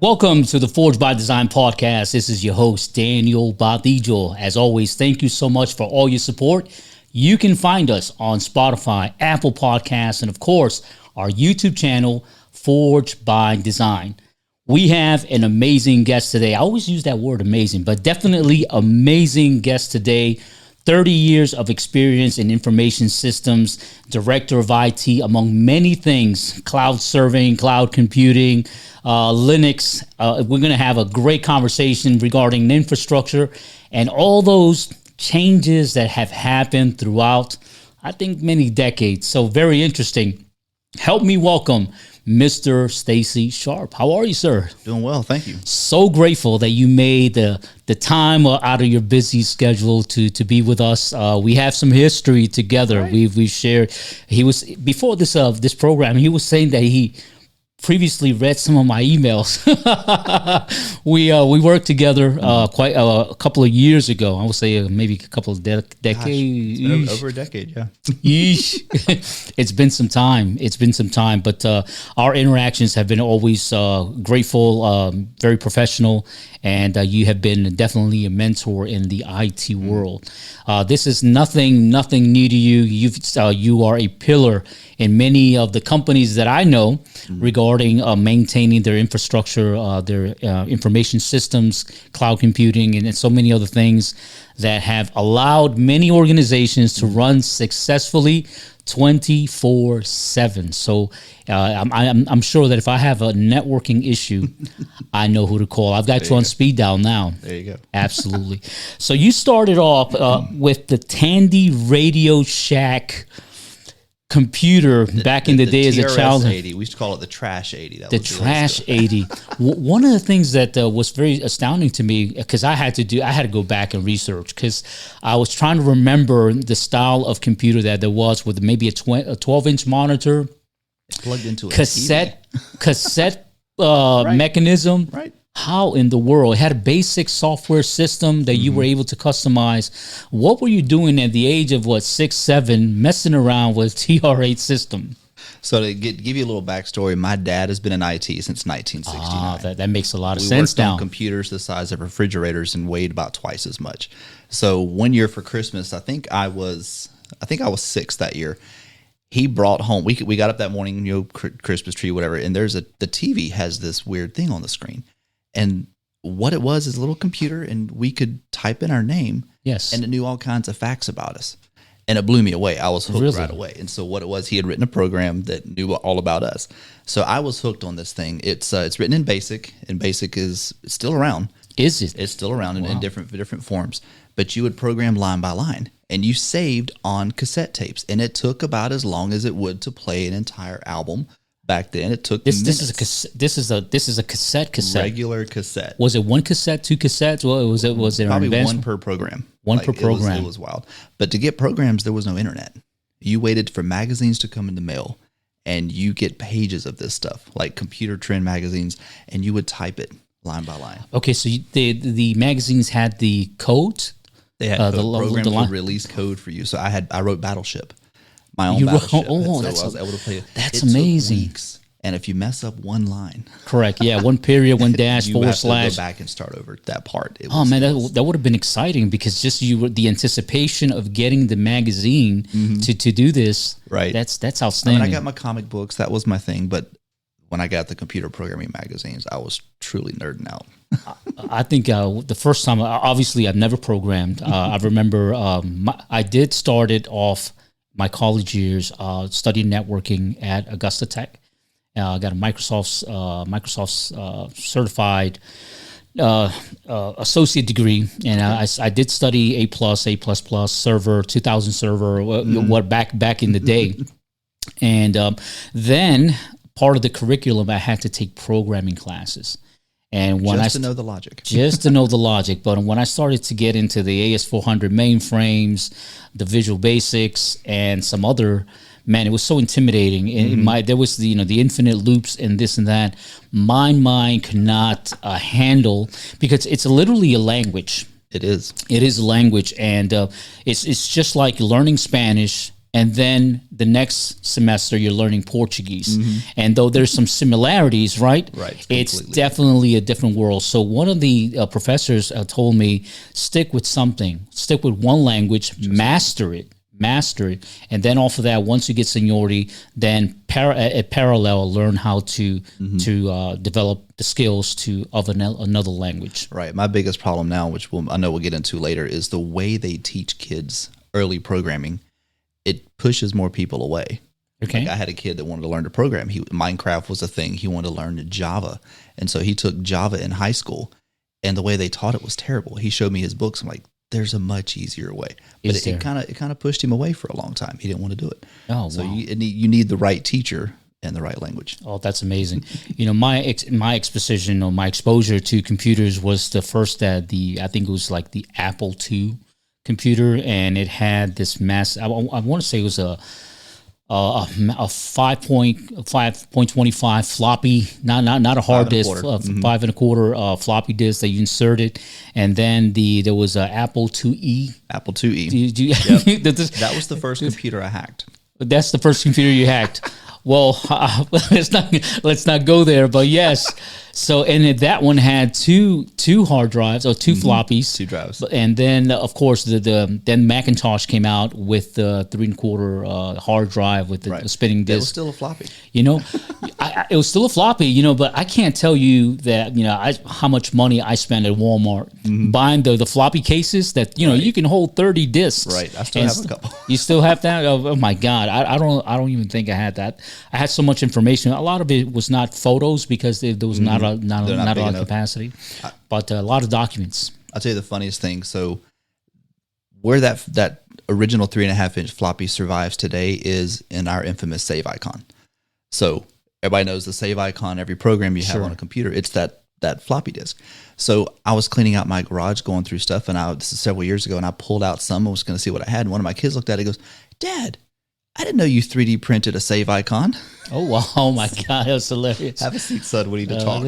Welcome to the Forge by Design podcast. This is your host, Daniel Badijo. As always, thank you so much for all your support. You can find us on Spotify, Apple Podcasts, and of course, our YouTube channel, Forge by Design. We have an amazing guest today. I always use that word amazing, but definitely amazing guest today. 30 years of experience in information systems, director of IT, among many things, cloud serving, cloud computing, Linux. We're going to have a great conversation regarding infrastructure and all those changes that have happened throughout, I think, many decades. So very interesting. Help me welcome Mr. Stacey Sharp. How are you, sir? Doing well, thank you. So grateful that you made the time out of your busy schedule to be with us. We have some history together. Right. We've shared. He was before this program. He was saying that he previously read some of my emails. We worked together quite a couple of years ago. I would say maybe a couple of decades. It's been over a decade, yeah. It's been some time. But our interactions have been always grateful, very professional, and you have been definitely a mentor in the IT world. This is nothing new to you. You are a pillar in many of the companies that I know regarding maintaining their infrastructure, their information systems, cloud computing, and so many other things that have allowed many organizations to run successfully 24/7. So I'm sure that if I have a networking issue, I know who to call. I've got you on speed dial now. There you go. Absolutely. So you started off with the Tandy Radio Shack computer back in the day as a child. TRS-80. We used to call it the Trash 80. The Trash 80. One of the things that was very astounding to me, because I had to go back and research, because I was trying to remember the style of computer that there was with maybe a 12-inch monitor, plugged into a cassette right. mechanism. Right. How in the world? It had a basic software system that you were able to customize. What were you doing at the age of 6, 7, messing around with TR-8 system? So to give you a little backstory, my dad has been in IT since 1969. That makes a lot of we sense worked now. On computers the size of refrigerators and weighed about twice as much. So one year for Christmas, I think I was 6 that year. He brought home. We got up that morning, Christmas tree, whatever, and the TV has this weird thing on the screen. And what it was is a little computer, and we could type in our name. Yes. And it knew all kinds of facts about us. And it blew me away. I was hooked right away. And so what it was, he had written a program that knew all about us. So I was hooked on this thing. It's written in BASIC, and BASIC is still around. Is it? It's still around in different forms. But you would program line by line, and you saved on cassette tapes. And it took about as long as it would to play an entire album. Back then, it took this is a cassette. Regular cassette. Was it one cassette, 2 cassettes? Well, was it probably one per program? One per program. It was wild. But to get programs, there was no internet. You waited for magazines to come in the mail, and you get pages of this stuff, like Computer Trend magazines, and you would type it line by line. Okay, so the magazines had the code. They had the program would release code for you. So I wrote Battleship. My own Battleship. I was able to play it. That's amazing. Took weeks. And if you mess up one line, correct, yeah, one period, one dash, you have to // go back and start over that part. That would have been exciting, because just the anticipation of getting the magazine to do this. Right, that's outstanding. I got my comic books. That was my thing. But when I got the computer programming magazines, I was truly nerding out. I think the first time, obviously, I've never programmed. I remember I did start it off my college years studying networking at Augusta Tech. I got a Microsoft certified associate degree, and I did study A++ server, 2000 server, back in the day. And then part of the curriculum, I had to take programming classes. And when just to know the logic. Just to know the logic. But when I started to get into the AS400 mainframes, the Visual Basics, and some other, man, it was so intimidating. There was the infinite loops and this and that. My mind could not handle, because it's literally a language. It is. It is a language, and it's just like learning Spanish and then the next semester you're learning Portuguese. And though there's some similarities, right? Right. It's Completely. definitely a different world. So one of the professors told me, stick with something, stick with one language, master it, and then off of that, once you get seniority, then parallel learn how to develop the skills of another language. Right. My biggest problem now, which I know we'll get into later, is the way they teach kids early programming. It pushes more people away. Okay. Like I had a kid that wanted to learn to program. Minecraft was a thing. He wanted to learn Java, and so he took Java in high school. And the way they taught it was terrible. He showed me his books. I'm like, there's a much easier way. But it kind of pushed him away for a long time. He didn't want to do it. Oh, so wow. you need the right teacher and the right language. Oh, that's amazing. My exposition or my exposure to computers was the first I think it was like the Apple II computer, and it had this I want to say it was a 5.25 floppy, not a hard disk, 5.25 floppy disk that you inserted, and then there was a Apple IIe. Apple IIe. Yep. That was the first computer I hacked. That's the first computer you hacked. Well, let's not go there, but yes. So, and that one had two hard drives or two floppies, 2 drives, and then of course then Macintosh came out with the 3.25 hard drive with the spinning disk. It was still a floppy. It was still a floppy. But I can't tell you that how much money I spent at Walmart buying the floppy cases that you can hold 30 discs. Right, I still have a couple. You still have that? Oh my God, I don't even think I had that. I had so much information. A lot of it was not photos because there was not a lot of capacity, but a lot of documents. I'll tell you the funniest thing. So where that original 3.5-inch floppy survives today is in our infamous save icon. So everybody knows the save icon, every program you have on a computer, it's that floppy disk. So I was cleaning out my garage, going through stuff, and this is several years ago, and I pulled out some. I was going to see what I had, and one of my kids looked at it and goes, "Dad, I didn't know you 3D printed a save icon." Oh, wow. Oh, my God. That was hilarious. Have a seat, son. We need to talk.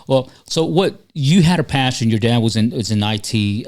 Well, so what you had a passion. Your dad was in IT.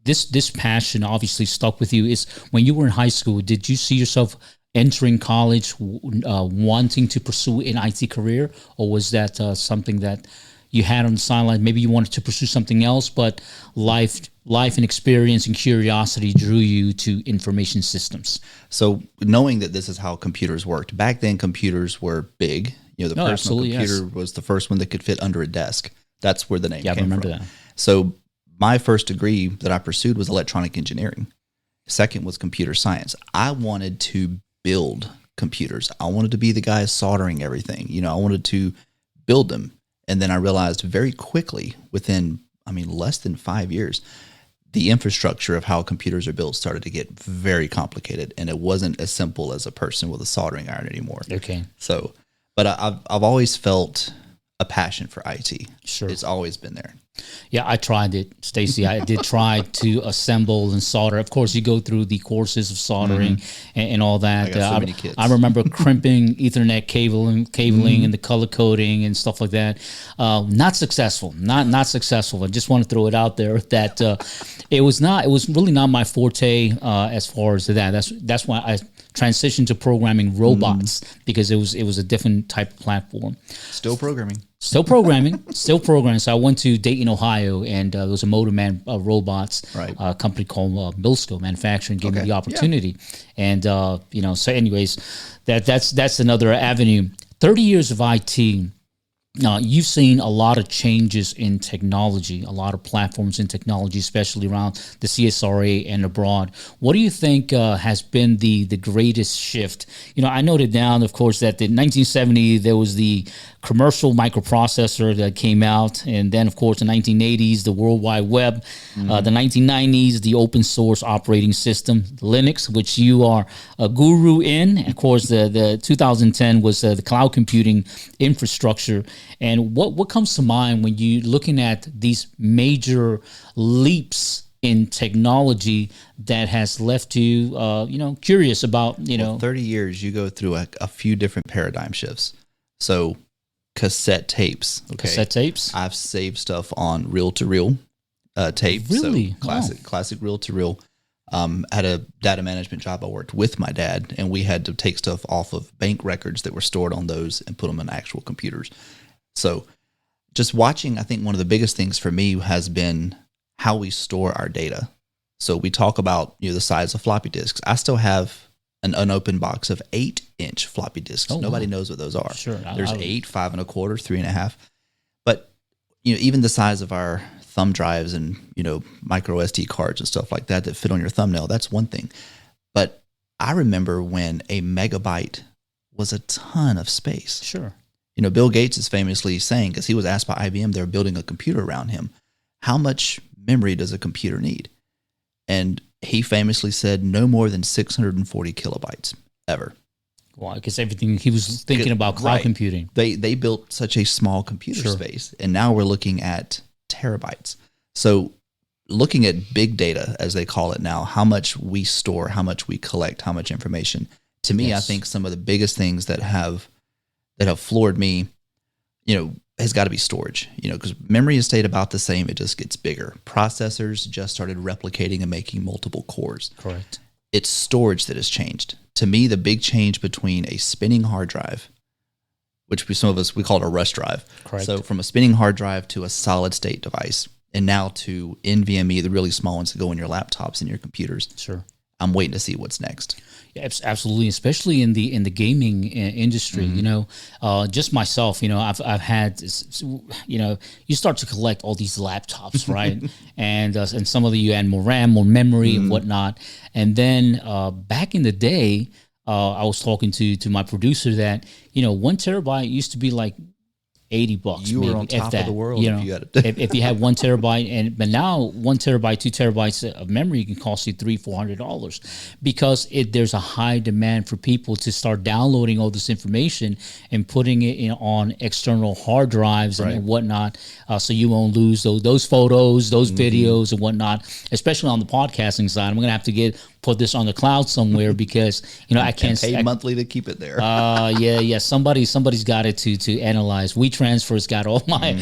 This passion obviously stuck with you. Is when you were in high school, did you see yourself entering college wanting to pursue an IT career? Or was that something that you had on the sideline? Maybe you wanted to pursue something else, but life and experience and curiosity drew you to information systems. So knowing that this is how computers worked, back then computers were big. The personal computer was the first one that could fit under a desk. That's where the name came from. Yeah, I remember that. So my first degree that I pursued was electronic engineering. Second was computer science. I wanted to build computers. I wanted to be the guy soldering everything. I wanted to build them. And then I realized very quickly, within, less than 5 years, the infrastructure of how computers are built started to get very complicated, and it wasn't as simple as a person with a soldering iron anymore. Okay. So, but I've always felt a passion for IT. Sure. It's always been there. Yeah, I tried it, Stacey. I did try to assemble and solder. Of course, you go through the courses of soldering and all that. I got so many kids. I remember crimping Ethernet cabling and the color coding and stuff like that. Not successful. Not successful. I just want to throw it out there that it was really not my forte as far as that. That's why I transitioned to programming robots because it was a different type of platform. Still programming. Still programming. So I went to Dayton, Ohio, and there was a Motorman Robots company called Bilsco Manufacturing gave me the opportunity. Yeah. And, so anyways, that's another avenue. 30 years of IT. You've seen a lot of changes in technology, a lot of platforms in technology, especially around the CSRA and abroad. What do you think has been the greatest shift? I noted down, of course, that in 1970, there was the commercial microprocessor that came out. And then, of course, in the 1980s, the World Wide Web. The 1990s, the open source operating system, Linux, which you are a guru in. And of course, the 2010 was the cloud computing infrastructure. And what comes to mind when you're looking at these major leaps in technology that has left you, curious about, Well, 30 years, you go through a few different paradigm shifts. So cassette tapes. Okay? Cassette tapes? I've saved stuff on reel-to-reel tape. Really? So classic reel-to-reel. Had a data management job I worked with my dad, and we had to take stuff off of bank records that were stored on those and put them in actual computers. So just watching, I think one of the biggest things for me has been how we store our data. So we talk about, the size of floppy disks. I still have an unopened box of 8-inch floppy disks. Oh, Nobody wow. knows what those are. Sure. There's 8, 5 1/4, 3 1/2. But even the size of our thumb drives and micro SD cards and stuff like that fit on your thumbnail, that's one thing. But I remember when a megabyte was a ton of space. Sure. Bill Gates is famously saying, because he was asked by IBM, they're building a computer around him, how much memory does a computer need? And he famously said no more than 640 kilobytes ever. Well, because everything he was thinking about cloud computing. They built such a small computer space, and now we're looking at terabytes. So looking at big data, as they call it now, how much we store, how much we collect, how much information. To me, I think some of the biggest things that have floored me, has got to be storage, because memory has stayed about the same. It just gets bigger. Processors just started replicating and making multiple cores. Correct. It's storage that has changed. To me, the big change between a spinning hard drive, which some of us, we call it a rush drive. Correct. So from a spinning hard drive to a solid state device, and now to NVMe, the really small ones that go in your laptops and your computers. Sure. I'm waiting to see what's next. Yeah, absolutely, especially in the gaming industry. Just myself, I've had, you start to collect all these laptops, right? and some of the, you add more RAM, more memory, and whatnot. And then back in the day, I was talking to my producer that 1 terabyte used to be like $80. You maybe, were on top of the world if you had if you had 1 terabyte, but now 1 terabyte, 2 terabytes of memory can cost you $300-$400 because there's a high demand for people to start downloading all this information and putting it on external hard drives and whatnot, so you won't lose those photos, those videos and whatnot. Especially on the podcasting side, I'm gonna have to put this on the cloud somewhere because I can't pay monthly to keep it there. Somebody's got it to analyze. WeTransfer's got all my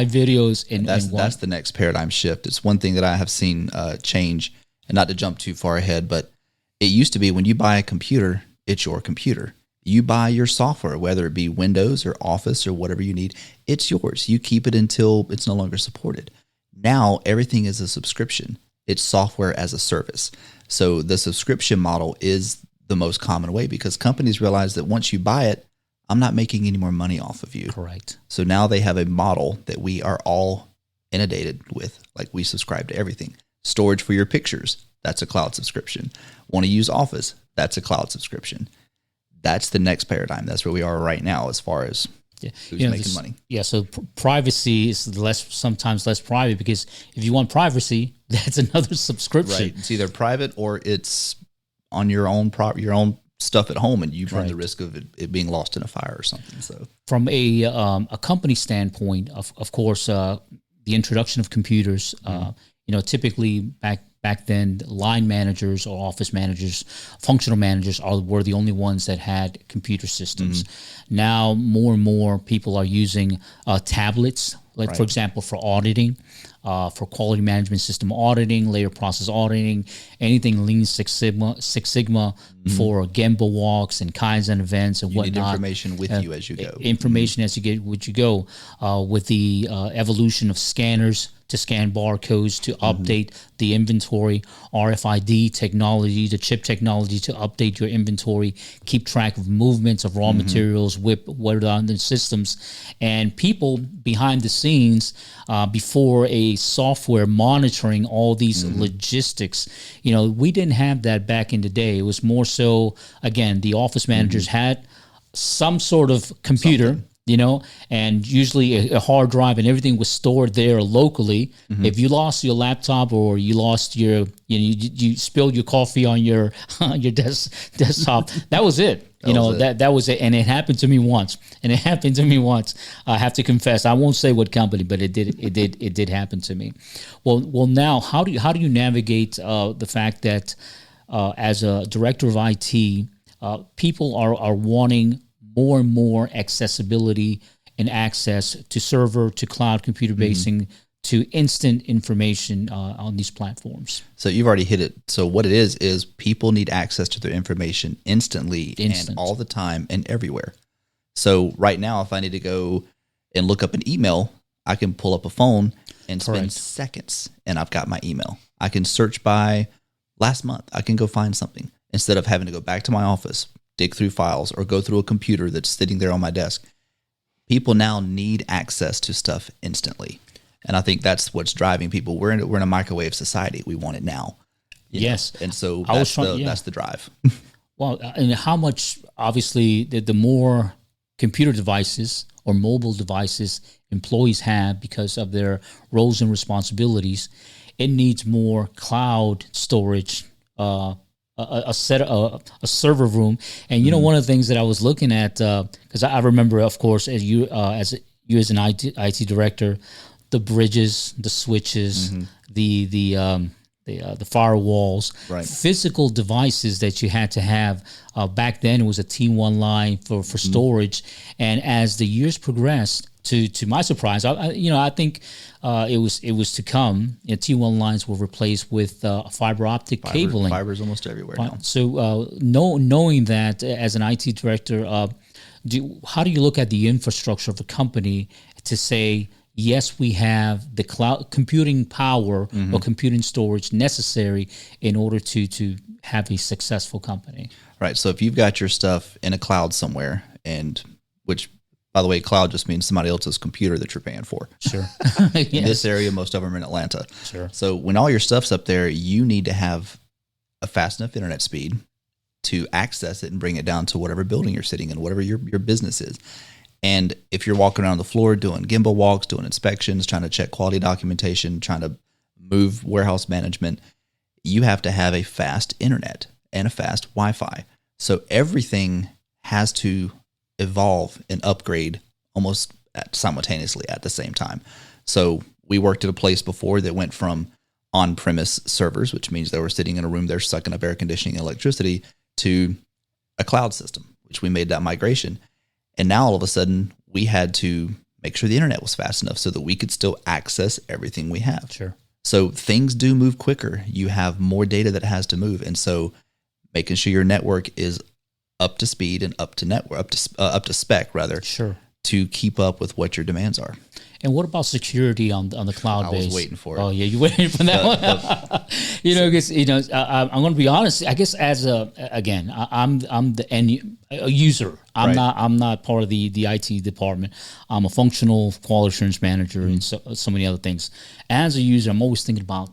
videos and that's the next paradigm shift. It's one thing that I have seen change, and not to jump too far ahead, but it used to be when you buy a computer, it's your computer. You buy your software, whether it be Windows or Office or whatever you need, it's yours. You keep it until it's no longer supported. Now everything is a subscription. It's software as a service. So the subscription model is the most common way because companies realize that once you buy it, I'm not making any more money off of you. Correct. So now they have a model that we are all inundated with. Like we subscribe to everything. Storage for your pictures, that's a cloud subscription. Want to use Office, that's a cloud subscription. That's the next paradigm. That's where we are right now as far as who's making money. Yeah, so privacy is sometimes less private because if you want privacy, that's another subscription. Right. It's either private or it's on your own stuff at home, and you run the risk of it being lost in a fire or something. So, from a company standpoint, of course, the introduction of computers, typically back then, line managers or office managers, functional managers were the only ones that had computer systems. Now, more and more people are using tablets, for example, for auditing, for quality management system auditing, layer process auditing, anything Lean Six Sigma for Gemba walks and Kaizen events and whatnot. You need information with you as you go. Information as you get, with you go, with the evolution of scanners to scan barcodes, to update the inventory, RFID technology, the chip technology to update your inventory, keep track of movements of raw materials, what are the systems, and people behind the scenes before a software monitoring all these logistics. We didn't have that back in the day. It was more so, again, the office managers had some sort of computer, and usually a hard drive, and everything was stored there locally. If you lost your laptop or you lost your, you spilled your coffee on your desktop, that was it. That was it, and it happened to me once. I have to confess. I won't say what company, but it did happen to me. Well, now how do you navigate the fact that as a director of IT, people are wanting more and more accessibility and access to server, to cloud computer basing, to instant information on these platforms. So you've already hit it. So what it is people need access to their information instantly and all the time and everywhere. So right now, if I need to go and look up an email, I can pull up a phone and spend seconds, and I've got my email. I can search by last month. I can go find something instead of having to go back to my office, dig through files, or go through a computer that's sitting there on my desk. People now need access to stuff instantly. And I think that's what's driving people. We're in a microwave society. We want it now. Yes. And so that's the drive. Well, and how much, obviously, the more computer devices or mobile devices employees have because of their roles and responsibilities, it needs more cloud storage, a server room. And one of the things that I was looking at, because I remember, of course, as an IT director, the bridges, the switches, the firewalls, physical devices that you had to have. Back then, it was a T1 line for storage. And as the years progressed, to my surprise, I think it was to come. T1 lines were replaced with fiber optic cabling. Fiber's almost everywhere now. So knowing that as an IT director, how do you look at the infrastructure of a company to say, yes, we have the cloud computing power or computing storage necessary in order to have a successful company? Right. So if you've got your stuff in a cloud somewhere, and which, by the way, cloud just means somebody else's computer that you're paying for. Sure. In this area, most of them are in Atlanta. Sure. So when all your stuff's up there, you need to have a fast enough internet speed to access it and bring it down to whatever building you're sitting in, whatever your business is. And if you're walking around the floor doing gimbal walks, doing inspections, trying to check quality documentation, trying to move warehouse management, you have to have a fast internet and a fast Wi-Fi. So everything has to evolve and upgrade almost simultaneously at the same time. So we worked at a place before that went from on-premise servers, which means they were sitting in a room, they're sucking up air conditioning and electricity, to a cloud system, which we made that migration. And now all of a sudden we had to make sure the internet was fast enough so that we could still access everything we have. Sure. So things do move quicker. You have more data that has to move. And so making sure your network is up to speed and up to spec rather. Sure. To keep up with what your demands are. And what about security on the cloud base? I was waiting for it. Oh yeah, you waiting for that one. Because I'm going to be honest. I guess as I'm the end user. I'm not part of the IT department. I'm a functional quality assurance manager and so many other things. As a user, I'm always thinking about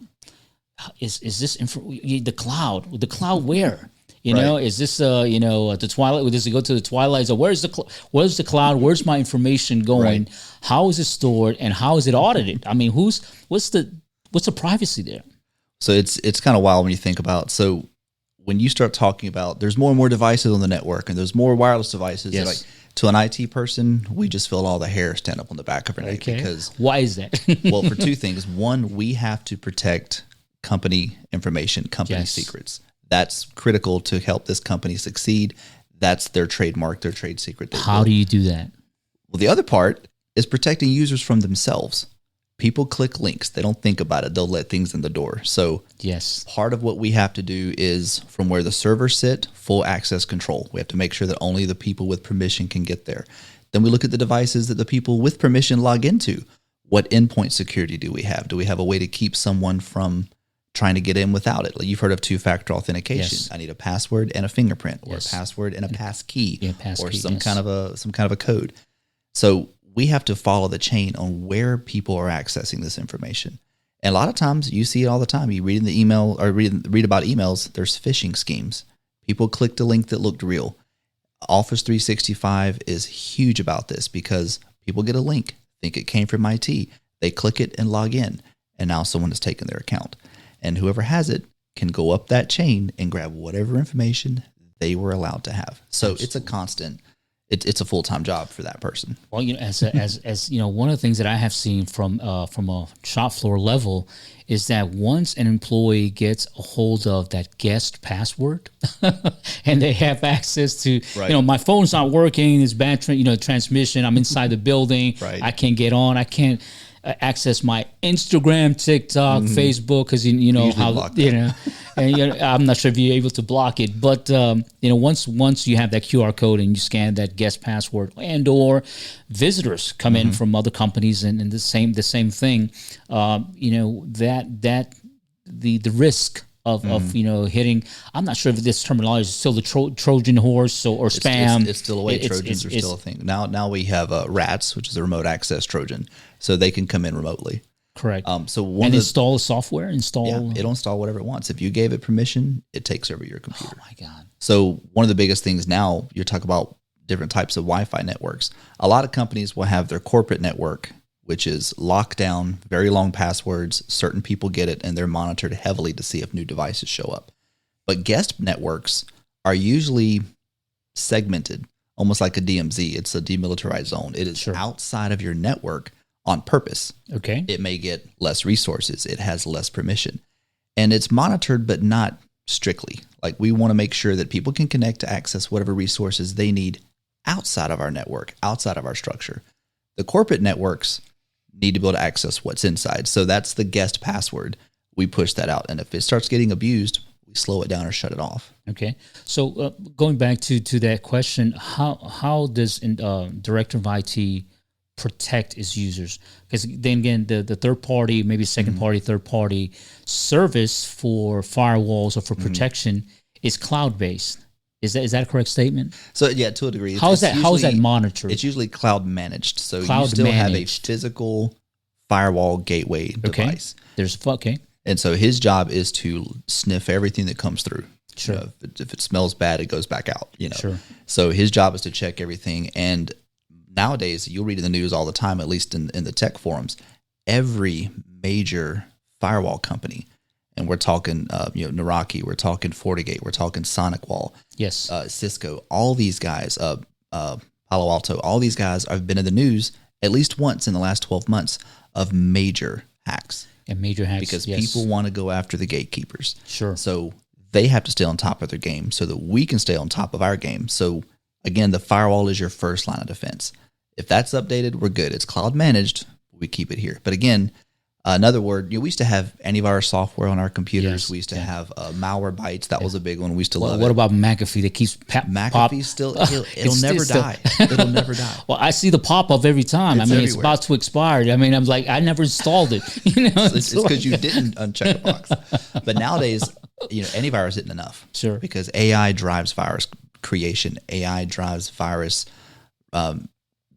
is this the cloud? The cloud where? Is this the Twilight? Does it go to the Twilight? So where's the cloud? Where's my information going? Right. How is it stored and how is it audited? I mean, what's the privacy there? So it's kind of wild when you think about. So when you start talking about, there's more and more devices on the network, and there's more wireless devices. Yes. Like, to an IT person, we just feel all the hair stand up on the back of our neck. Because why is that? Well, for two things. One, we have to protect company information, company secrets. That's critical to help this company succeed. That's their trademark, their trade secret. How do you do that? Well, the other part is protecting users from themselves. People click links. They don't think about it. They'll let things in the door. So yes, part of what we have to do is from where the servers sit, full access control. We have to make sure that only the people with permission can get there. Then we look at the devices that the people with permission log into. What endpoint security do we have? Do we have a way to keep someone from trying to get in without it? Like you've heard of two-factor authentication. Yes. I need a password and a fingerprint, or a password and a pass key, or some kind of a code. So we have to follow the chain on where people are accessing this information. And a lot of times you see it all the time. You read in the email or read about emails, there's phishing schemes. People clicked a link that looked real. Office 365 is huge about this because people get a link, think it came from IT. They click it and log in, and now someone has taken their account. And whoever has it can go up that chain and grab whatever information they were allowed to have. So It's a constant. It's a full-time job for that person. Well, as one of the things that I have seen from a shop floor level is that once an employee gets a hold of that guest password and they have access to, my phone's not working, it's bad, transmission. I'm inside the building. Right. I can't get on. I can't. access my Instagram, TikTok, Facebook, because you know usually how block you that. know, and I'm not sure if you're able to block it, but once you have that QR code and you scan that guest password, and or visitors come in from other companies and the same thing, that the risk of hitting. I'm not sure if this terminology is still the Trojan horse or spam. It's still a way. Trojans are still a thing. Now we have RATs, which is a remote access Trojan, so they can come in remotely. Correct. So install software. It'll install whatever it wants. If you gave it permission, it takes over your computer. Oh my God. So one of the biggest things now, you're talking about different types of Wi-Fi networks. A lot of companies will have their corporate network, which is locked down, very long passwords. Certain people get it, and they're monitored heavily to see if new devices show up. But guest networks are usually segmented, almost like a DMZ. It's a demilitarized zone. It is outside of your network on purpose. Okay. It may get less resources. It has less permission. And it's monitored, but not strictly. Like, we want to make sure that people can connect to access whatever resources they need outside of our network, outside of our structure. The corporate networks need to be able to access what's inside. So that's the guest password. We push that out. And if it starts getting abused, we slow it down or shut it off. Okay. So going back to that question, how does Director of IT protect its users? Because then again, the third party, maybe second party, third party service for firewalls or for protection is cloud-based. Is that a correct statement? So yeah, to a degree. How is that monitored? It's usually cloud managed. So you Cloud still have a managed. physical firewall gateway device. Okay. And so his job is to sniff everything that comes through. Sure. If it smells bad, it goes back out. Sure. So his job is to check everything. And nowadays, you'll read in the news all the time, at least in the tech forums, every major firewall company, and we're talking, Meraki, we're talking FortiGate, we're talking SonicWall, Yes. Cisco, all these guys, Palo Alto, all these guys have been in the news at least once in the last 12 months of major hacks. And major hacks. Because yes. people want to go after the gatekeepers. Sure. So they have to stay on top of their game so that we can stay on top of our game. So again, the firewall is your first line of defense. If that's updated, we're good. It's cloud managed. We keep it here. But again, another word, we used to have antivirus software on our computers. Yes, We used to have malware bytes. That was a big one. We used to love What it. about McAfee that keeps McAfee still, it'll never die. It'll never die. Well, I see the pop-up every time. It's it's everywhere. about to expire. I'm like, I never installed it. It's because you didn't uncheck the box. But nowadays, antivirus isn't enough. Sure. Because AI drives virus creation. AI drives virus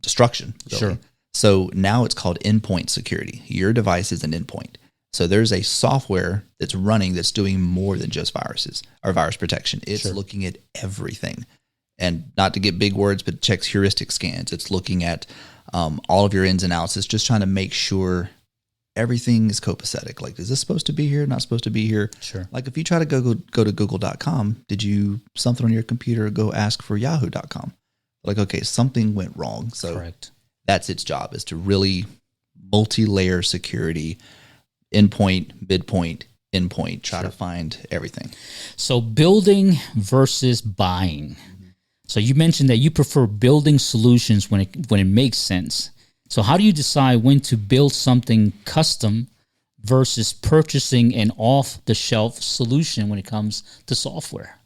destruction. Really. Sure. So now it's called endpoint security. Your device is an endpoint. So there's a software that's running that's doing more than just viruses or virus protection. It's looking at everything. And not to get big words, but it checks heuristic scans. It's looking at all of your ins and outs. It's just trying to make sure everything is copacetic. Like, is this supposed to be here? Not supposed to be here? Sure. Like, if you try to go to google.com, did you, something on your computer, go ask for yahoo.com? Like, okay, something went wrong. So Correct. That's its job, is to really multi-layer security, endpoint, midpoint, endpoint, try to find everything. So building versus buying. So you mentioned that you prefer building solutions when it makes sense. So how do you decide when to build something custom versus purchasing an off-the-shelf solution when it comes to software?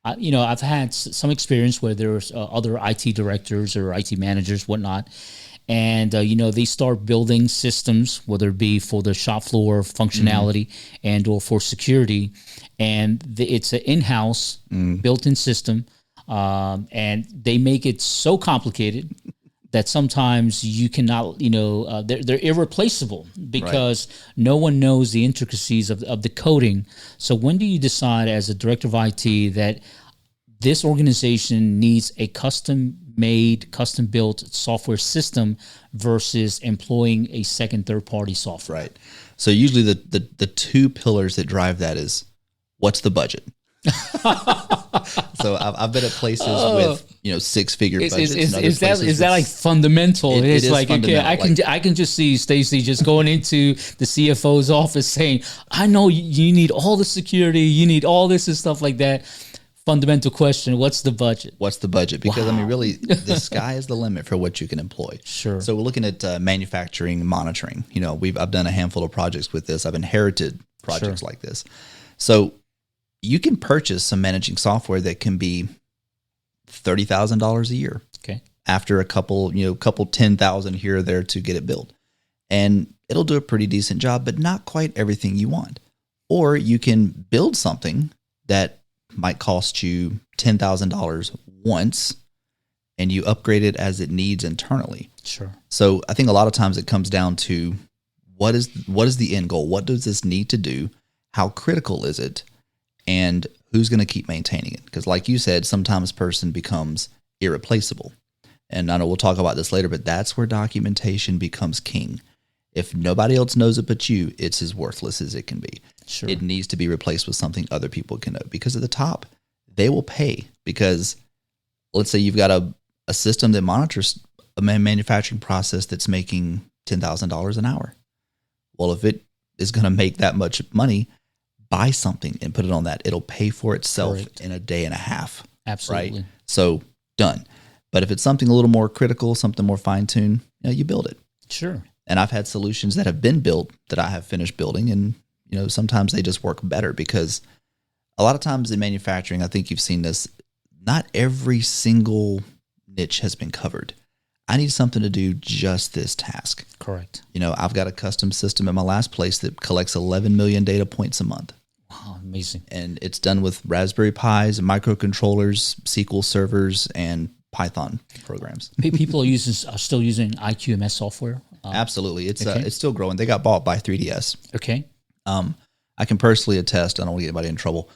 I've had some experience where there's other IT directors or IT managers, whatnot, and they start building systems, whether it be for the shop floor functionality and or for security, and it's an in-house built-in system, and they make it so complicated that sometimes you cannot, they're irreplaceable because no one knows the intricacies of the coding. So when do you decide as a director of IT that this organization needs a custom-made, custom-built software system versus employing a second, third-party software? Right. So usually the two pillars that drive that is, what's the budget? So I've been at places with six-figure budgets. Is that like fundamental? It is like fundamental. okay, I can just see Stacey just going into the CFO's office saying, "I know you need all the security, you need all this and stuff like that." fundamental question. What's the budget? What's the budget? Because, I mean, really, the sky is the limit for what you can employ. Sure. So we're looking at manufacturing monitoring. You know, I've done a handful of projects with this. I've inherited projects like this. So you can purchase some managing software that can be $30,000 a year. Okay. After a couple 10,000 here or there to get it built. And it'll do a pretty decent job, but not quite everything you want. Or you can build something that might cost you $10,000 once, and you upgrade it as it needs internally. Sure. So I think a lot of times it comes down to what is the end goal? What does this need to do? How critical is it? And who's going to keep maintaining it? Because like you said, sometimes a person becomes irreplaceable. And I know we'll talk about this later, but that's where documentation becomes king. If nobody else knows it but you, it's as worthless as it can be. Sure. It needs to be replaced with something other people can know. Because at the top, they will pay. Because let's say you've got a system that monitors a manufacturing process that's making $10,000 an hour. Well, if it is going to make that much money, buy something and put it on that. It'll pay for itself in a day and a half. Absolutely. Right? So done. But if it's something a little more critical, something more fine-tuned, you build it. Sure. And I've had solutions that have been built that I have finished building, and sometimes they just work better because a lot of times in manufacturing, I think you've seen this, not every single niche has been covered. I need something to do just this task. Correct. I've got a custom system at my last place that collects 11 million data points a month. Wow, amazing. And it's done with Raspberry Pis, microcontrollers, SQL servers, and Python programs. People are still using IQMS software. Absolutely, it's still growing. They got bought by 3DS. Okay. I can personally attest. I don't want to get anybody in trouble.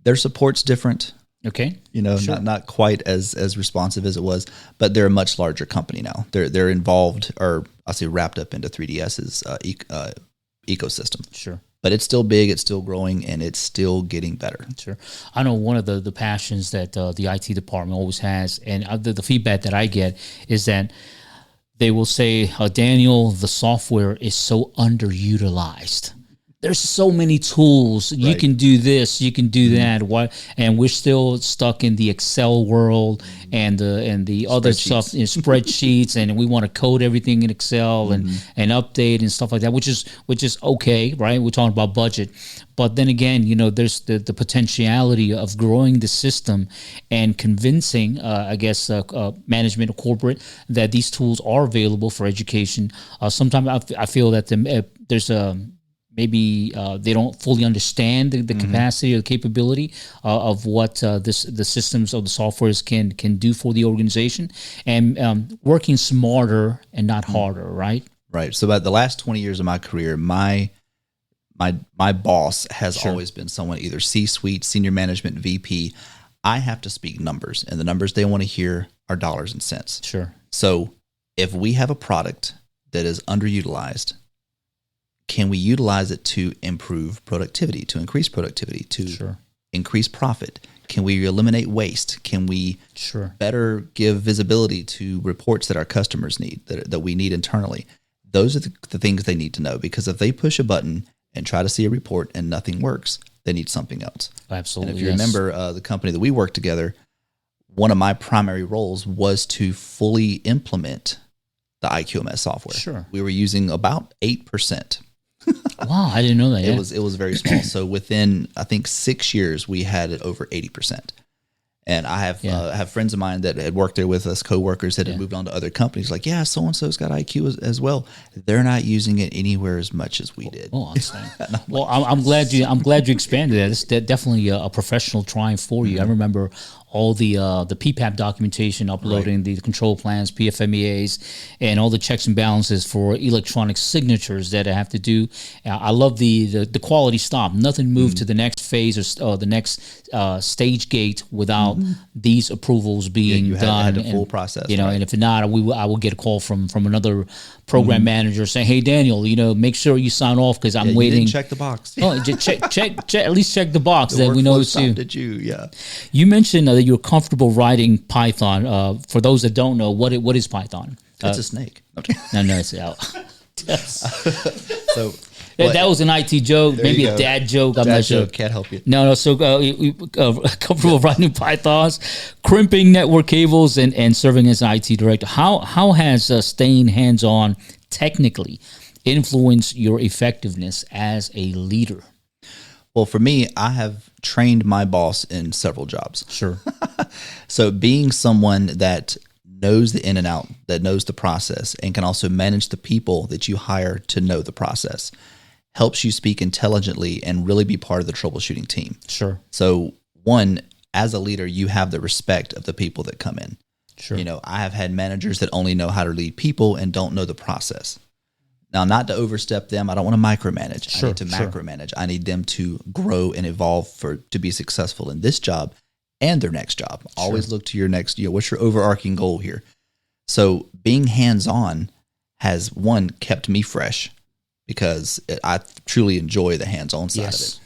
Their support's different. Okay. Sure. not quite as responsive as it was, but they're a much larger company now. They're involved, or I'll say wrapped up into 3DS's ecosystem. Sure. But it's still big, it's still growing, and it's still getting better. Sure. I know one of the passions that the IT department always has, and the feedback that I get is that they will say, Daniel, the software is so underutilized. There's so many tools. You can do this, you can do that. And we're still stuck in the Excel world and the other stuff in spreadsheets, and we want to code everything in Excel and update and stuff like that, which is okay, right? We're talking about budget. But then again, there's the potentiality of growing the system and convincing, management or corporate that these tools are available for education. Sometimes I feel that there's maybe they don't fully understand the capacity or the capability of what the systems of the softwares can do for the organization, and working smarter and not harder, right? Right. So about the last 20 years of my career, my boss has always been someone, either C-suite, senior management, VP. I have to speak numbers, and the numbers they want to hear are dollars and cents. Sure. So if we have a product that is underutilized, can we utilize it to improve productivity, to increase productivity, to increase profit? Can we eliminate waste? Can we better give visibility to reports that our customers need, that we need internally? Those are the things they need to know, because if they push a button and try to see a report and nothing works, they need something else. Absolutely. And if you remember the company that we worked together, one of my primary roles was to fully implement the IQMS software. Sure. We were using about 8%. Wow, I didn't know that. It was very small. So within, I think, 6 years, we had it over 80%. And I have friends of mine that had worked there with us, coworkers that had moved on to other companies. Like, so and so's got IQ as well. They're not using it anywhere as much as we did. Oh, well, I'm glad you expanded that. It's definitely a professional triumph for you. I remember all the PPAP documentation, uploading the control plans, PFMEAs, and all the checks and balances for electronic signatures that I have to do. I love the quality stop. Nothing moved to the next phase or the next stage gate without these approvals being done. Had a full process. And if not, I will get a call from another program manager saying, "Hey, Daniel, make sure you sign off because I'm waiting." You didn't check the box. check. At least check the box that we know it's you. Did you? Yeah. You mentioned that you're comfortable writing Python. For those that don't know, what is Python? It's a snake. No, it's out. So That was an IT joke, maybe a dad joke. I'm not sure. Can't help you. No. So comfortable writing Pythons, crimping network cables, and serving as an IT director. How has staying hands-on technically influenced your effectiveness as a leader? Well, for me, I have trained my boss in several jobs. Sure. So being someone that knows the in and out, that knows the process, and can also manage the people that you hire to know the process, helps you speak intelligently and really be part of the troubleshooting team. Sure. So one, as a leader, you have the respect of the people that come in. Sure. You know, I have had managers that only know how to lead people and don't know the process. Now, not to overstep them, I don't want to micromanage. Sure, I need to macromanage. I need them to grow and evolve to be successful in this job and their next job. Always look to your next, what's your overarching goal here? So being hands-on has, one, kept me fresh because I truly enjoy the hands-on side of it.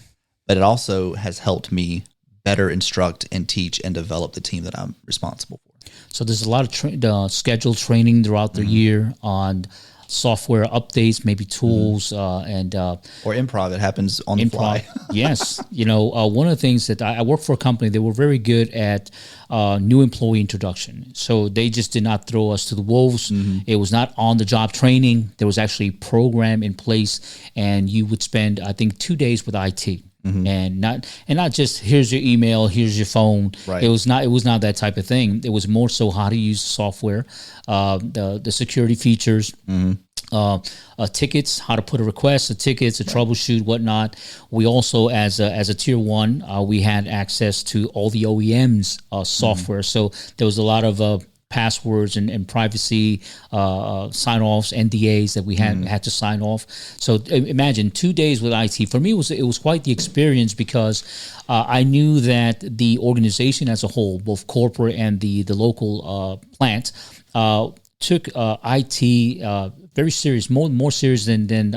But it also has helped me better instruct and teach and develop the team that I'm responsible for. So there's a lot of scheduled training throughout the year on software updates, maybe tools, or improv. It happens on the fly. Yes. One of the things that I worked for a company, they were very good at new employee introduction. So they just did not throw us to the wolves. It was not on the job training. There was actually a program in place, and you would spend, I think, 2 days with IT. And not just here's your email, here's your phone. Right. It was not that type of thing. It was more so how to use software, the security features, tickets, how to put a request, the tickets, a troubleshoot, whatnot. We also, as a tier one, we had access to all the OEMs software. So there was a lot of passwords and privacy sign-offs, NDAs that we had to sign off. So imagine 2 days with IT. For me, it was quite the experience because I knew that the organization as a whole, both corporate and the local plant, took IT very serious, more serious than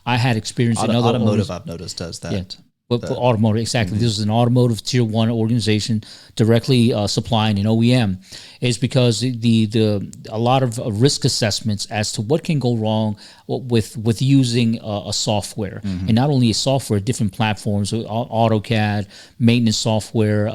I had experienced in other automotive. I've noticed does that. Yeah. But for automotive, exactly. This is an automotive tier one organization directly supplying an OEM. Is because a lot of risk assessments as to what can go wrong with using a software, and not only a software, different platforms, AutoCAD, maintenance software,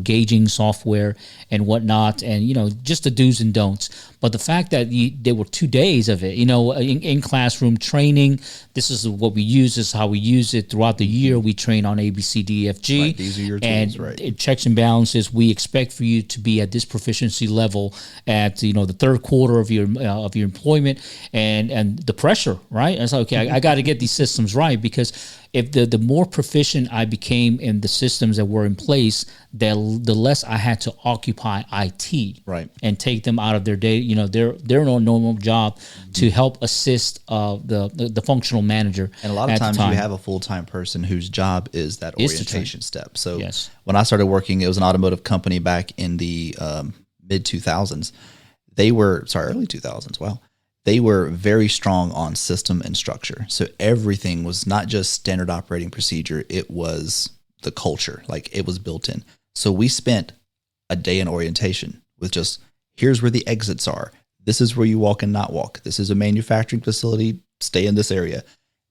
gauging software, and whatnot, and just the do's and don'ts. But the fact that there were 2 days of it, in classroom training, this is what we use, this is how we use it throughout the year. We train on A, B, C, D, F, G. Right, these are your tools, and right? Checks and balances. We expect for you to be at this proficiency level at the third quarter of your employment, and the pressure, right? It's like, okay, I got to get these systems right, because if the more proficient I became in the systems that were in place, the less I had to occupy IT, right, and take them out of their day, their normal job to help assist the functional manager. And a lot of times you have a full-time person whose job is that orientation step. So when I started working, it was an automotive company back in the mid 2000s. Early 2000s. Wow. They were very strong on system and structure. So everything was not just standard operating procedure. It was the culture, like it was built in. So we spent a day in orientation with just, here's where the exits are. This is where you walk and not walk. This is a manufacturing facility. Stay in this area.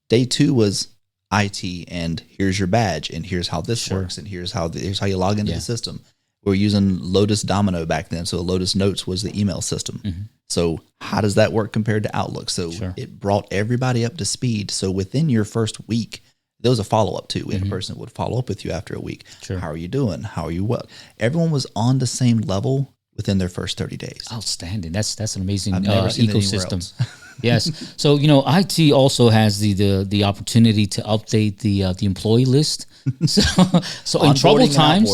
Day 2 was IT, and here's your badge, and here's how this works, and here's how you log into the system. We were using Lotus Domino back then. So Lotus Notes was the email system. So how does that work compared to Outlook? So it brought everybody up to speed. So within your first week, there was a follow-up too. We had a person that would follow up with you after a week. How are you doing? How are you well? Everyone was on the same level within their first 30 days. Outstanding. That's an amazing I've never seen ecosystem. Yes. So, IT also has the opportunity to update the employee list. So in troubled times,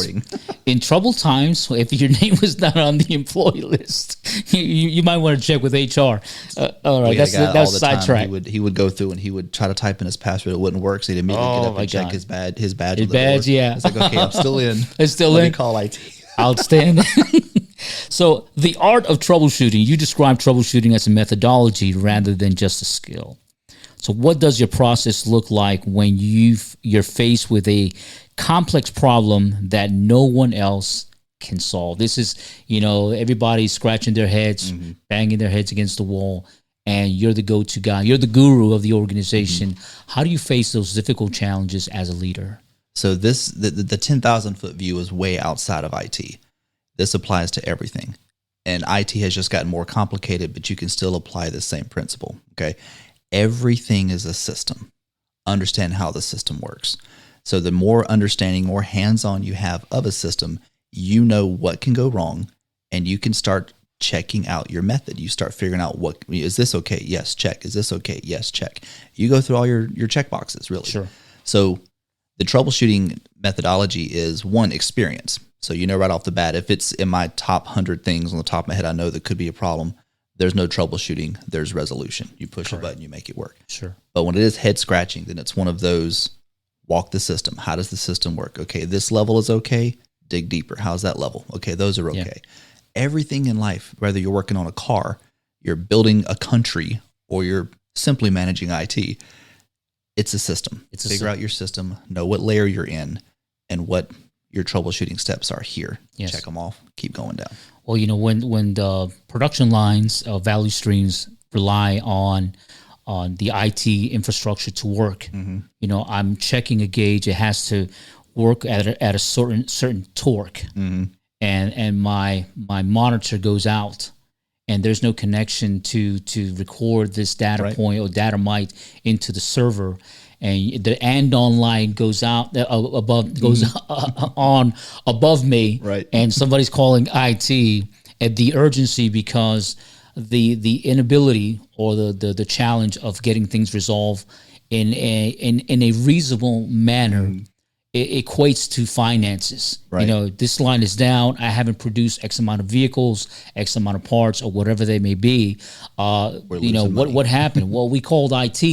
if your name was not on the employee list, you might want to check with HR. All right, that's sidetrack. He would go through and he would try to type in his password. It wouldn't work, so he'd immediately get up and check his badge. His badge, yeah. It's like, okay, I'm still in. It's still Let in. me call IT. Outstanding. So the art of troubleshooting, you describe troubleshooting as a methodology rather than just a skill. So what does your process look like when you're faced with a complex problem that no one else can solve? This is, everybody's scratching their heads, banging their heads against the wall, and you're the go-to guy. You're the guru of the organization. How do you face those difficult challenges as a leader? So the 10,000 foot view is way outside of IT. This applies to everything. And IT has just gotten more complicated, but you can still apply the same principle. Okay. Everything is a system. Understand how the system works. So the more understanding, more hands-on you have of a system, you know what can go wrong, and you can start checking out your method. You start figuring out, what is this okay? Yes, check. Is this okay? Yes, check. You go through all your check boxes, really. Sure. So the troubleshooting methodology is one, experience. So you know right off the bat, if it's in my top 100 things on the top of my head, I know that could be a problem. There's no troubleshooting. There's resolution. You push a button, you make it work. Sure. But when it is head scratching, then it's one of those, walk the system. How does the system work? Okay, this level is okay. Dig deeper. How's that level? Okay, those are okay. Yeah. Everything in life, whether you're working on a car, you're building a country, or you're simply managing IT, it's a system. Figure out your system, know what layer you're in, and what your troubleshooting steps are here. Yes. Check them off, keep going down. Well, when the production lines, value streams rely on the IT infrastructure to work, I'm checking a gauge. It has to work at a certain torque, and my monitor goes out, and there's no connection to record this data point or data mite into the server. And the andon line goes out on above me, right? And somebody's calling IT at the urgency, because the inability or the challenge of getting things resolved in a reasonable manner. It equates to finances. Right. This line is down. I haven't produced X amount of vehicles, X amount of parts, or whatever they may be. What happened? Well, we called IT,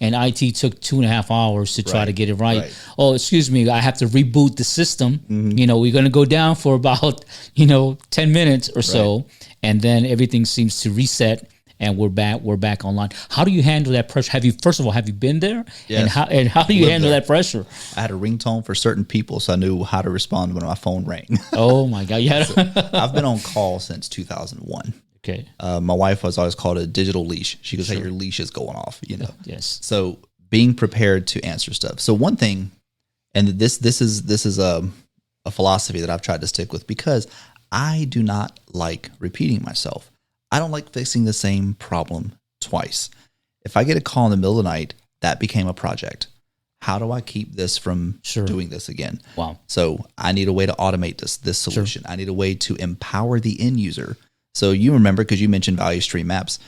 and IT took 2.5 hours to try to get it right. Oh, excuse me, I have to reboot the system. We're going to go down for about 10 minutes or so, and then everything seems to reset. And we're back online. How do you handle that pressure? Have you been there? Yes. And how do you handle that pressure? I had a ringtone for certain people, so I knew how to respond when my phone rang. Oh my God! Yeah. So I've been on call since 2001. Okay. My wife was always called a digital leash. She goes, "Hey, your leash is going off." Yes. So being prepared to answer stuff. So one thing, and this is a philosophy that I've tried to stick with, because I do not like repeating myself. I don't like fixing the same problem twice. If I get a call in the middle of the night, that became a project. How do I keep this from doing this again? Wow. So I need a way to automate this solution. I need a way to empower the end user. So you remember, because you mentioned value stream maps,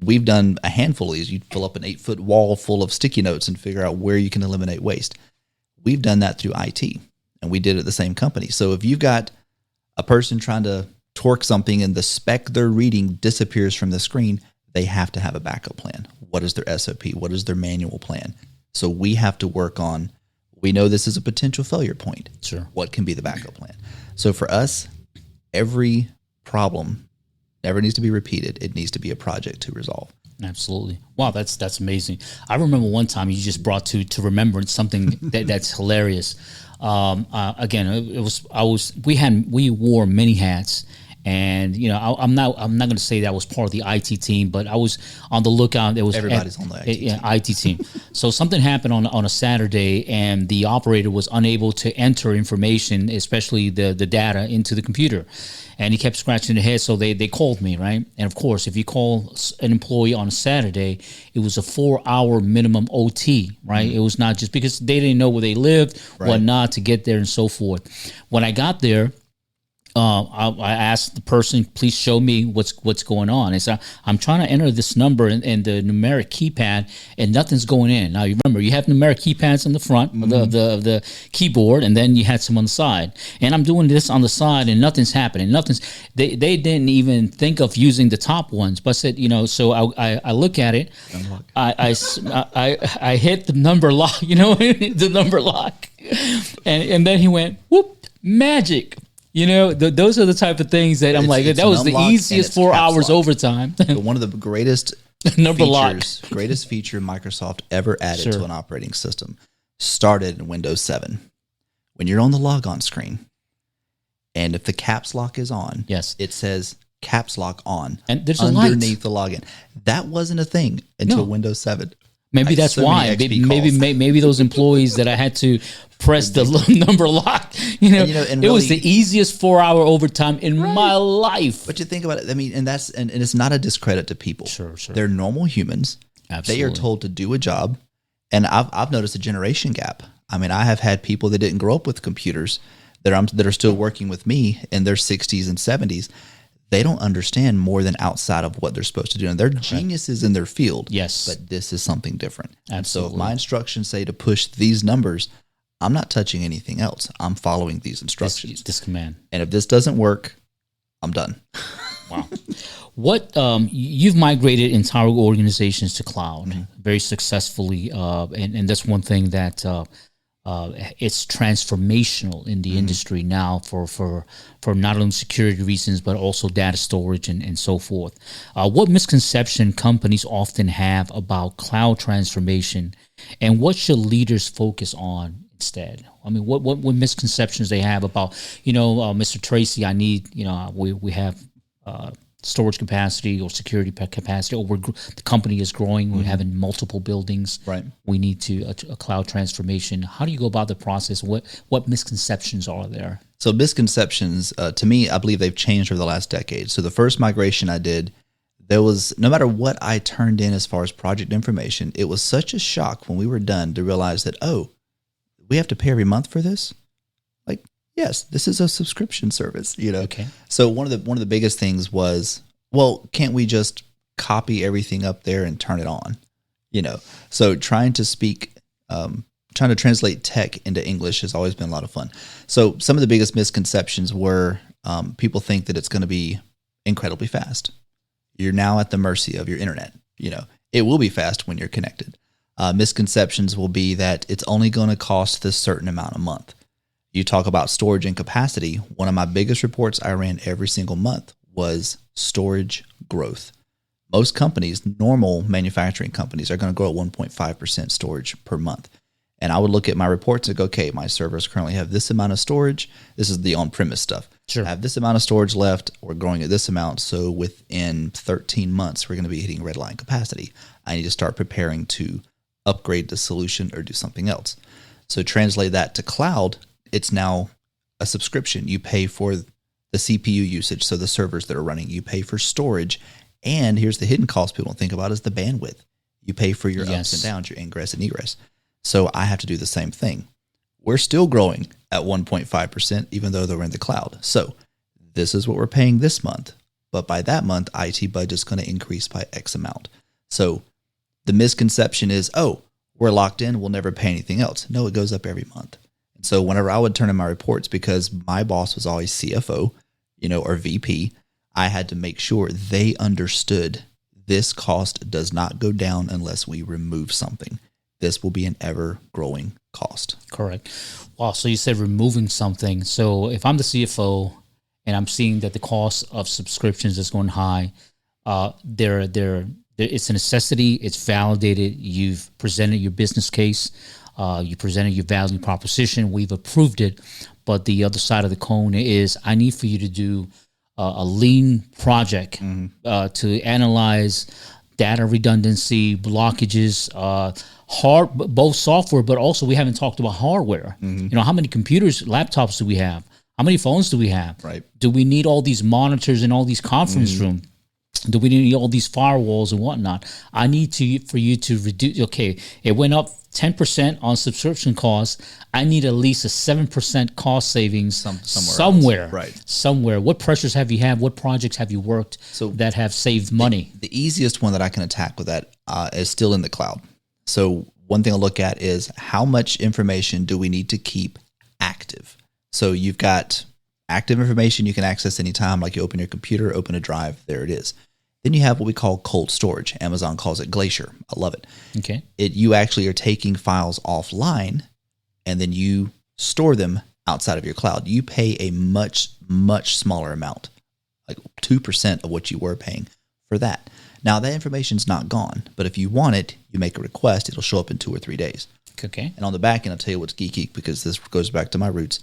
we've done a handful of these. You fill up an 8-foot wall full of sticky notes and figure out where you can eliminate waste. We've done that through IT, and we did it at the same company. So if you've got a person trying to torque something and the spec they're reading disappears from the screen, they have to have a backup plan. What is their SOP? What is their manual plan? So we have to work on, we know this is a potential failure point. Sure. What can be the backup plan? So for us, every problem never needs to be repeated. It needs to be a project to resolve. Absolutely. Wow, that's amazing. I remember one time you just brought to remembrance something that's hilarious. Again, we wore many hats. And I'm not going to say that I was part of the IT team, but I was on the lookout. Everybody's on the IT team. So something happened on a Saturday, and the operator was unable to enter information, especially the data, into the computer, and he kept scratching his head. So they called me, right? And of course, if you call an employee on a Saturday, it was a 4-hour minimum OT, right? It was not just because they didn't know where they lived, whatnot, to get there and so forth. When I got there, I asked the person, please show me what's going on. And so I'm trying to enter this number in the numeric keypad, and nothing's going in. Now, you remember, you have numeric keypads on the front of the keyboard, and then you had some on the side. And I'm doing this on the side, and nothing's happening. They didn't even think of using the top ones. But I said, so I look at it. I hit the number lock, the number lock. And then he went, whoop, magic. Those are the type of things that I'm like, that was the easiest 4 hours overtime. One of the greatest greatest feature Microsoft ever added to an operating system started in Windows 7. When you're on the logon screen, and if the caps lock is on, yes, it says caps lock on And there's a light underneath the login. That wasn't a thing until No. Windows 7. Maybe that's so why. many XP Maybe those employees that I had to press the number lock. And it was really- the easiest 4-hour overtime in my life. But you think about it, I mean, and it's not a discredit to people. Sure. They're normal humans. Absolutely. They are told to do a job. And I've noticed a generation gap. I mean, I have had people that didn't grow up with computers that are still working with me in their 60s and 70s. They don't understand more than outside of what they're supposed to do. And they're geniuses in their field. Yes. But this is something different. Absolutely. So if my instructions say to push these numbers, I'm not touching anything else. I'm following these instructions. This command. And if this doesn't work, I'm done. Wow. What you've migrated entire organizations to cloud very successfully, and that's one thing that it's transformational in the industry now for not only security reasons but also data storage and so forth. What misconception companies often have about cloud transformation, and what should leaders focus on instead? I mean, what misconceptions they have about, Mr. Tracy, I need, we have storage capacity or security capacity, or the company is growing, we're having multiple buildings. Right. We need a cloud transformation. How do you go about the process? What misconceptions are there? So misconceptions, to me, I believe they've changed over the last decade. So the first migration I did, there was, no matter what I turned in as far as project information, it was such a shock when we were done to realize that, oh, we have to pay every month for this? Like, yes, this is a subscription service, Okay. So one of the biggest things was, well, can't we just copy everything up there and turn it on? So trying to translate tech into English has always been a lot of fun. So some of the biggest misconceptions were people think that it's going to be incredibly fast. You're now at the mercy of your internet. It will be fast when you're connected. Misconceptions will be that it's only going to cost this certain amount a month. You talk about storage and capacity. One of my biggest reports I ran every single month was storage growth. Most companies, normal manufacturing companies, are going to grow at 1.5% storage per month. And I would look at my reports and go, okay, my servers currently have this amount of storage. This is the on-premise stuff. Sure. I have this amount of storage left. We're growing at this amount. So within 13 months, we're going to be hitting red line capacity. I need to start preparing to upgrade the solution or do something else. So translate that to cloud. It's now a subscription. You pay for the CPU usage, so the servers that are running. You pay for storage. And here's the hidden cost people don't think about is the bandwidth. You pay for your ups and downs, your ingress and egress. So I have to do the same thing. We're still growing at 1.5%, even though they're in the cloud. So this is what we're paying this month. But by that month, IT budget is going to increase by X amount. So the misconception is, oh, we're locked in, we'll never pay anything else. No, it goes up every month. And so whenever I would turn in my reports, because my boss was always CFO, or VP, I had to make sure they understood this cost does not go down unless we remove something. This will be an ever-growing cost. Correct. Wow. So you said removing something. So if I'm the CFO and I'm seeing that the cost of subscriptions is going high, it's a necessity. It's validated. You've presented your business case. You presented your value proposition. We've approved it. But the other side of the cone is I need for you to do a lean project to analyze data redundancy, blockages, both software, but also we haven't talked about hardware. How many computers, laptops do we have? How many phones do we have? Right. Do we need all these monitors in all these conference rooms? Do we need all these firewalls and whatnot? I need for you to reduce. Okay, it went up 10% on subscription costs. I need at least a 7% cost savings somewhere. Right. Somewhere. What pressures have you had? What projects have you worked that have saved money? The easiest one that I can attack with that is still in the cloud. So one thing I'll look at is how much information do we need to keep active? So you've got active information you can access anytime, like you open your computer, open a drive, there it is. Then you have what we call cold storage. Amazon calls it Glacier. I love it. Okay. You actually are taking files offline and then you store them outside of your cloud. You pay a much, much smaller amount, like 2% of what you were paying for that. Now that information's not gone, but if you want it, you make a request, it'll show up in 2 or 3 days. Okay. And on the back end, I'll tell you what's geeky because this goes back to my roots.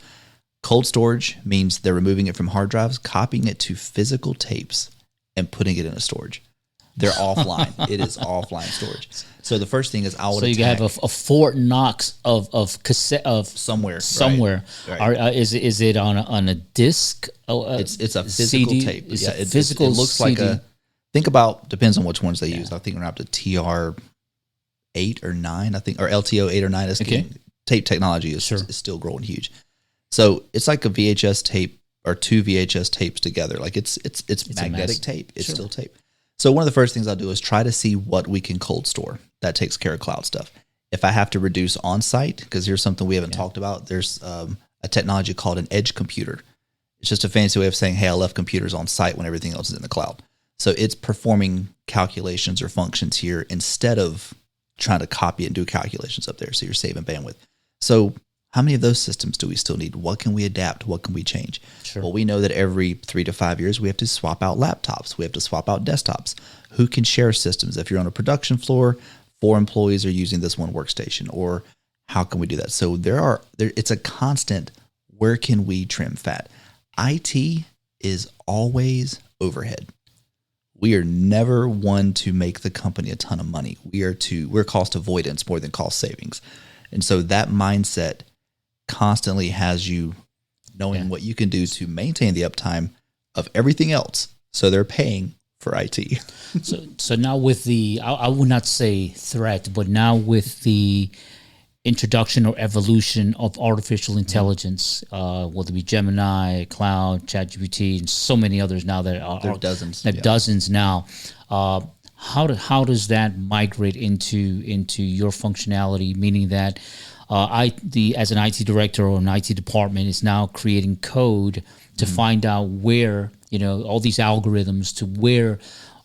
Cold storage means they're removing it from hard drives, copying it to physical tapes, and putting it in a storage. They're offline. It is offline storage. So the first thing is So you have a Fort Knox of cassette of somewhere. Right. Is it on a disc? It's a physical CD? tape. It's Yeah, a physical it looks CD. like think about, depends on which ones they use. I think we're up to TR 8 or 9, I think, or LTO 8 or 9. Tape technology is still growing huge. So it's like a VHS tape or 2 VHS tapes together. Like it's magnetic tape. It's still tape. So one of the first things I'll do is try to see what we can cold store. That takes care of cloud stuff. If I have to reduce on-site, because here's something we haven't talked about, there's a technology called an edge computer. It's just a fancy way of saying, hey, I left computers on site when everything else is in the cloud. So it's performing calculations or functions here instead of trying to copy and do calculations up there. So you're saving bandwidth. So how many of those systems do we still need? What can we adapt? What can we change? Sure. Well, we know that every 3 to 5 years, we have to swap out laptops. We have to swap out desktops. Who can share systems? If you're on a production floor, 4 employees are using this one workstation, or how can we do that? So it's a constant, where can we trim fat? IT is always overhead. We are never one to make the company a ton of money. We're cost avoidance more than cost savings. And so that mindset constantly has you knowing what you can do to maintain the uptime of everything else. So they're paying for IT. So now with the, I would not say threat, but now with the introduction or evolution of artificial intelligence, whether it be Gemini, Cloud, ChatGPT, and so many others now that are there are dozens. Dozens now. How does that migrate into your functionality? Meaning that as an IT director or an IT department is now creating code to find out where, all these algorithms to where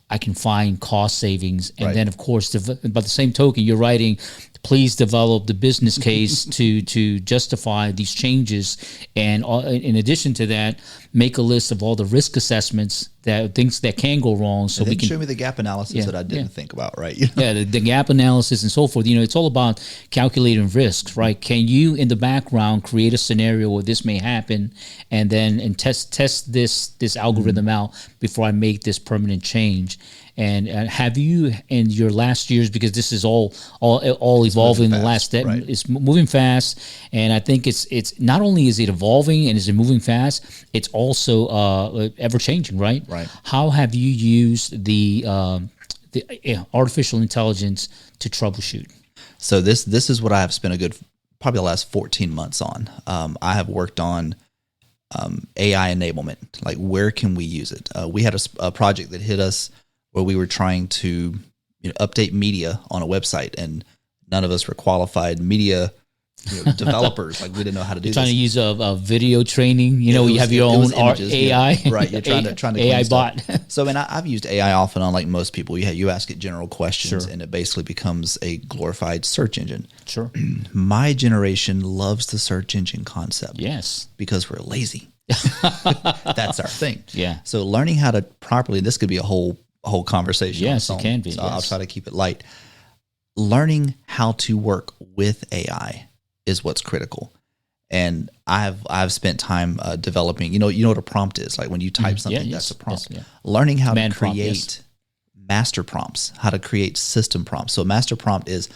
I can find cost savings. And then, of course, by the same token, you're writing, please develop the business case to justify these changes. And in addition to that, make a list of all the risk assessments, things that can go wrong. So we can show me the gap analysis that I didn't think about, right? The gap analysis and so forth. It's all about calculating risks, right? Can you, in the background, create a scenario where this may happen, and test this algorithm out before I make this permanent change? And have you, in your last years, because this is all evolving in the last step, it's moving fast, and I think it's not only is it evolving and is it moving fast, it's also ever changing, right? Right. How have you used the artificial intelligence to troubleshoot? So this is what I have spent probably the last 14 months on. I have worked on AI enablement, like where can we use it? We had a project that hit us where we were trying to update media on a website, and none of us were qualified media developers. Like we didn't know how to do. Trying to use a video training. You have your own images, AI, right? You're trying to AI bot. So, and I've used AI off and on, like most people. You ask it general questions, and it basically becomes a glorified search engine. Sure. My generation loves the search engine concept. Yes, because we're lazy. That's our thing. Yeah. So learning how to properly, this could be a whole conversation. Yes, it can be. So I'll try to keep it light. Learning how to work with AI is what's critical. And I've spent time developing, you know what a prompt is, like when you type something, that's a prompt. Yes, learning how to create master prompts, how to create system prompts. So a master prompt is,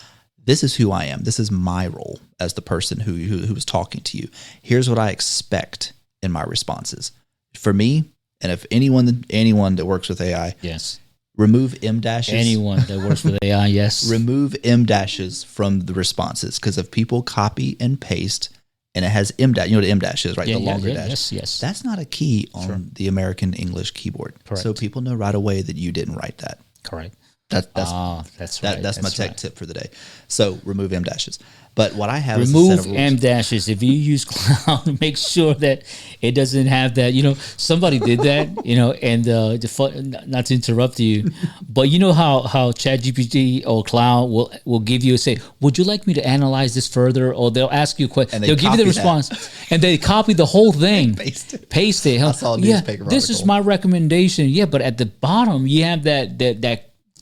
this is who I am. This is my role as the person who is talking to you. Here's what I expect in my responses. For me, and if anyone that works with AI, yes, remove M dashes. Anyone that works with AI, yes, remove M dashes from the responses, because if people copy and paste and it has M dash, you know what M dash is, right? The longer dash. Yes. That's not a key on the American English keyboard. Correct. So people know right away that you didn't write that. Correct. That's right. That's my tech tip for the day. So remove M dashes. But what I have remove is a set of rules. M dashes. If you use Cloud, make sure that it doesn't have that. Somebody did that. And not to interrupt you, but you know how ChatGPT or Cloud will give you say, "Would you like me to analyze this further?" Or they'll ask you a question. They'll give you the response, and they copy the whole thing, paste it. I saw a newspaper this article. is my recommendation. Yeah, but at the bottom you have that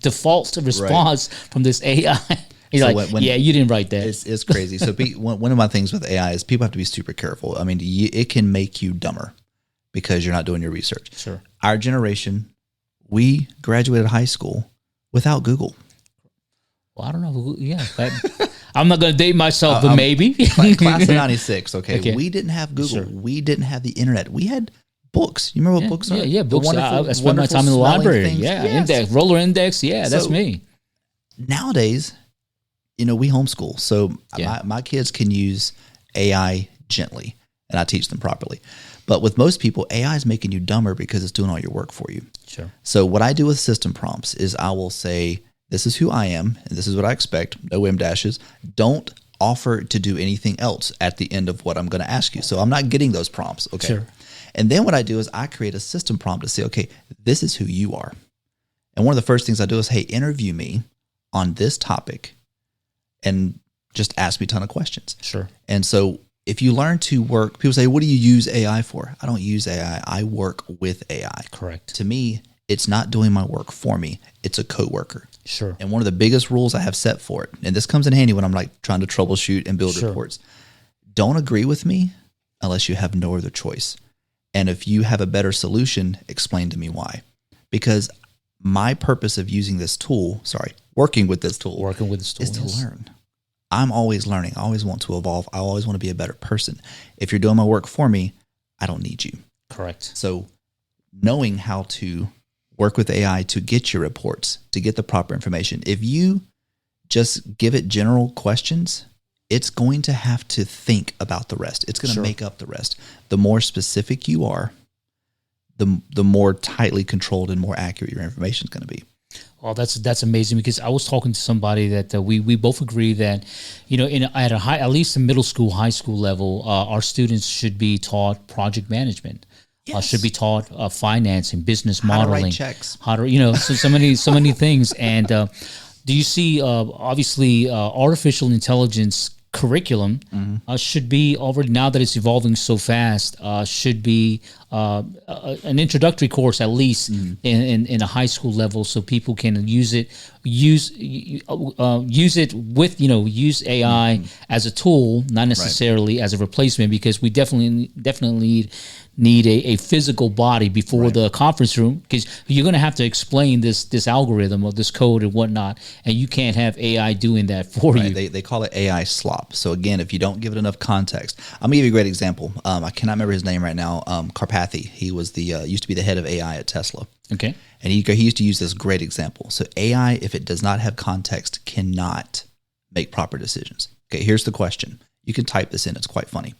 default response from this AI. You're So like, yeah, you didn't write that. it's crazy. So one of my things with AI is people have to be super careful. I mean, it can make you dumber because you're not doing your research. Sure. Our generation, we graduated high school without Google. Well, I don't know. Yeah. I'm not going to date myself, but maybe. Class of 96, okay. We didn't have Google. Sure. We didn't have the internet. We had books. You remember what books are? Yeah, books. I spent my time in the library. Things. Yeah, yes. Index, roller index. Yeah, that's me. Nowadays, we homeschool. So my kids can use AI gently, and I teach them properly. But with most people, AI is making you dumber because it's doing all your work for you. Sure. So what I do with system prompts is I will say, this is who I am, and this is what I expect. No M dashes. Don't offer to do anything else at the end of what I'm going to ask you. So I'm not getting those prompts. Okay. Sure. And then what I do is I create a system prompt to say, okay, this is who you are. And one of the first things I do is, hey, interview me on this topic and just ask me a ton of questions. Sure. And so if you learn to work, people say, what do you use AI for? I don't use AI. I work with AI. Correct. To me, it's not doing my work for me. It's a coworker. Sure. And one of the biggest rules I have set for it, and this comes in handy when I'm like trying to troubleshoot and build reports, don't agree with me unless you have no other choice. And if you have a better solution, explain to me why. Because my purpose of using this tool, working with this tool, is to learn. I'm always learning. I always want to evolve. I always want to be a better person. If you're doing my work for me, I don't need you. Correct. So knowing how to work with AI to get your reports, to get the proper information. If you just give it general questions, it's going to have to think about the rest. It's going to make up the rest. The more specific you are, the more tightly controlled and more accurate your information is going to be. Well, that's amazing, because I was talking to somebody that we both agree that, at a high, at least the middle school, high school level, our students should be taught project management. Yes. Should be taught financing, business modeling, how to write checks, so many things. And do you see obviously artificial intelligence curriculum should be already, now that it's evolving so fast, should be an introductory course at least in a high school level, so people can use AI as a tool, not necessarily as a replacement, because we definitely need a physical body before the conference room, because you're going to have to explain this algorithm or this code and whatnot, and you can't have AI doing that for you. They call it AI slop. So again, if you don't give it enough context, I'm gonna give you a great example. I cannot remember his name right now. Karpathy. He was used to be the head of AI at Tesla. Okay. And he used to use this great example. So AI, if it does not have context, cannot make proper decisions. Okay, here's the question. You can type this in. It's quite funny.